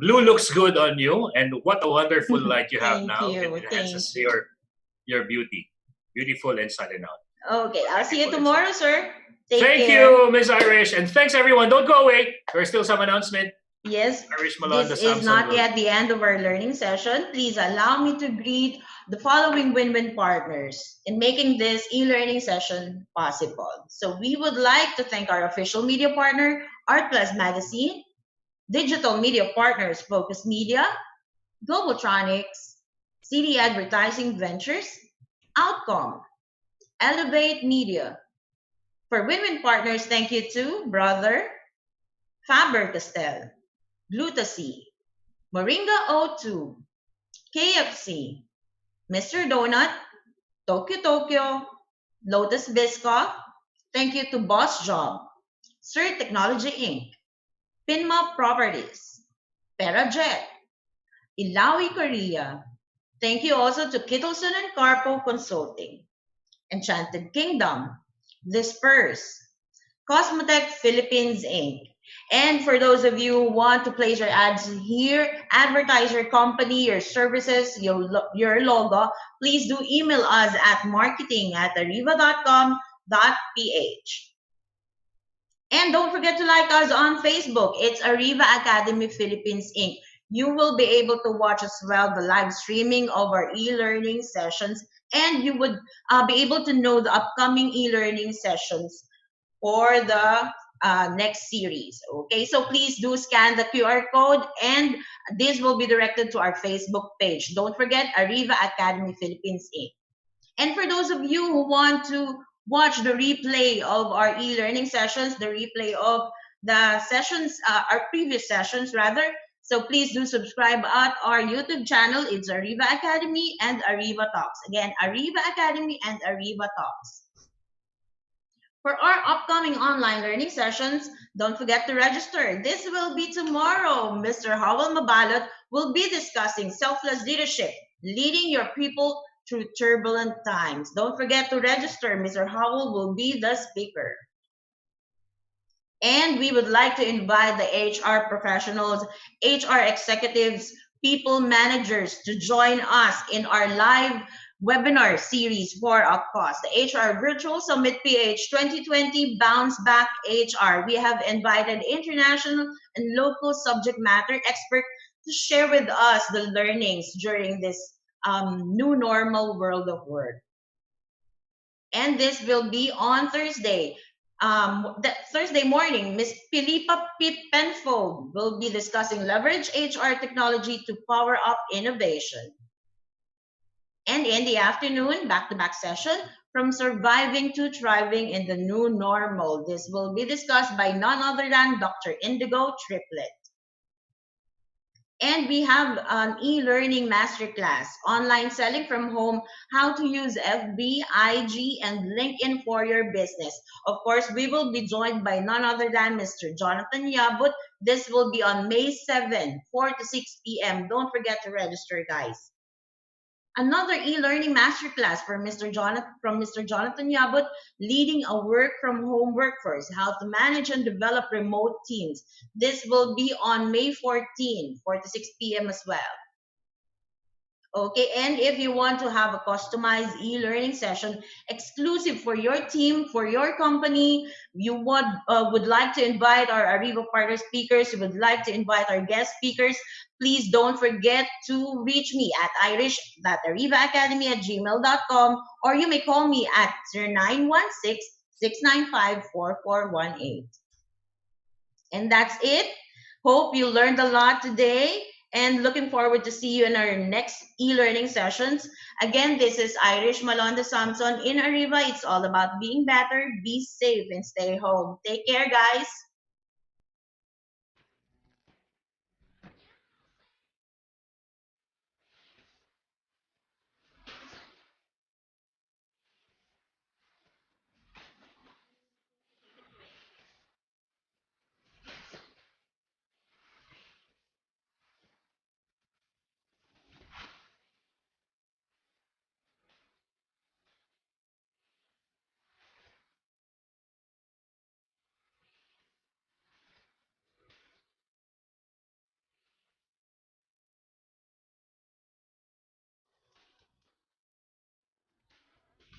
blue looks good on you. And what a wonderful light you have now. You. It enhances your beauty. Beautiful inside and out. Okay, I'll see you tomorrow, sir. Thank you, Miss Irish. And thanks, everyone. Don't go away. There's still some announcement. Yes, Irish Malonda, this is not yet the end of our learning session. Please allow me to greet the following win-win partners in making this e-learning session possible. So we would like to thank our official media partner, Art Plus Magazine, digital media partners, Focus Media, Globaltronics, CD Advertising Ventures, Outcome, Elevate Media. For win-win partners, thank you to Brother, Faber-Castell, Glutacy, Moringa O2, KFC, Mr. Donut, Tokyo, Lotus Biscoff. Thank you to Boss Job, Sir Technology Inc., Pinma Properties, Perajet, Ilawi Korea. Thank you also to Kittleson and Carpo Consulting, Enchanted Kingdom, Disperse, Cosmotech Philippines Inc., And for those of you who want to place your ads here, advertise your company, your services, your logo, please do email us at marketing@ariva.com.ph. And don't forget to like us on Facebook. It's Ariva Academy Philippines Inc. You will be able to watch as well the live streaming of our e-learning sessions, and you would be able to know the upcoming e-learning sessions for the next series. Okay, so please do scan the QR code, and this will be directed to our Facebook page. Don't forget Ariva Academy Philippines Inc. And for those of you who want to watch the replay of our e-learning sessions, the replay of the sessions, our previous sessions rather, so please do subscribe at our YouTube channel. It's Ariva Academy and Ariva Talks. Again, Ariva Academy and Ariva Talks. For our upcoming online learning sessions, don't forget to register. This will be tomorrow. Mr. Howell Mabalot will be discussing selfless leadership, leading your people through turbulent times. Don't forget to register. Mr. Howell will be the speaker. And we would like to invite the HR professionals, HR executives, people managers to join us in our live webinar series for UpCost, the HR Virtual Summit PH 2020 Bounce Back HR. We have invited international and local subject matter experts to share with us the learnings during this new normal world of work. And this will be on Thursday. Thursday morning, Ms. Philippa Penfold will be discussing leverage HR technology to power up innovation. And in the afternoon, back-to-back session, from surviving to thriving in the new normal. This will be discussed by none other than Dr. Indigo Triplet. And we have an e-learning masterclass, online selling from home, how to use FB, IG, and LinkedIn for your business. Of course, we will be joined by none other than Mr. Jonathan Yabut. This will be on May 7, 4 to 6 p.m. Don't forget to register, guys. Another e-learning masterclass from Mr. Jonathan Yabut, leading a work-from-home workforce, how to manage and develop remote teams. This will be on May 14, 4 to 6 p.m. as well. Okay, and if you want to have a customized e-learning session exclusive for your team, for your company, you would like to invite our Ariva partner speakers, you would like to invite our guest speakers, please don't forget to reach me at irish.arivaacademy@gmail.com, or you may call me at 0916-695-4418. And that's it. Hope you learned a lot today, and looking forward to see you in our next e-learning sessions. Again, this is Irish Malonda Samson in Ariva. It's all about being better, be safe, and stay home. Take care, guys.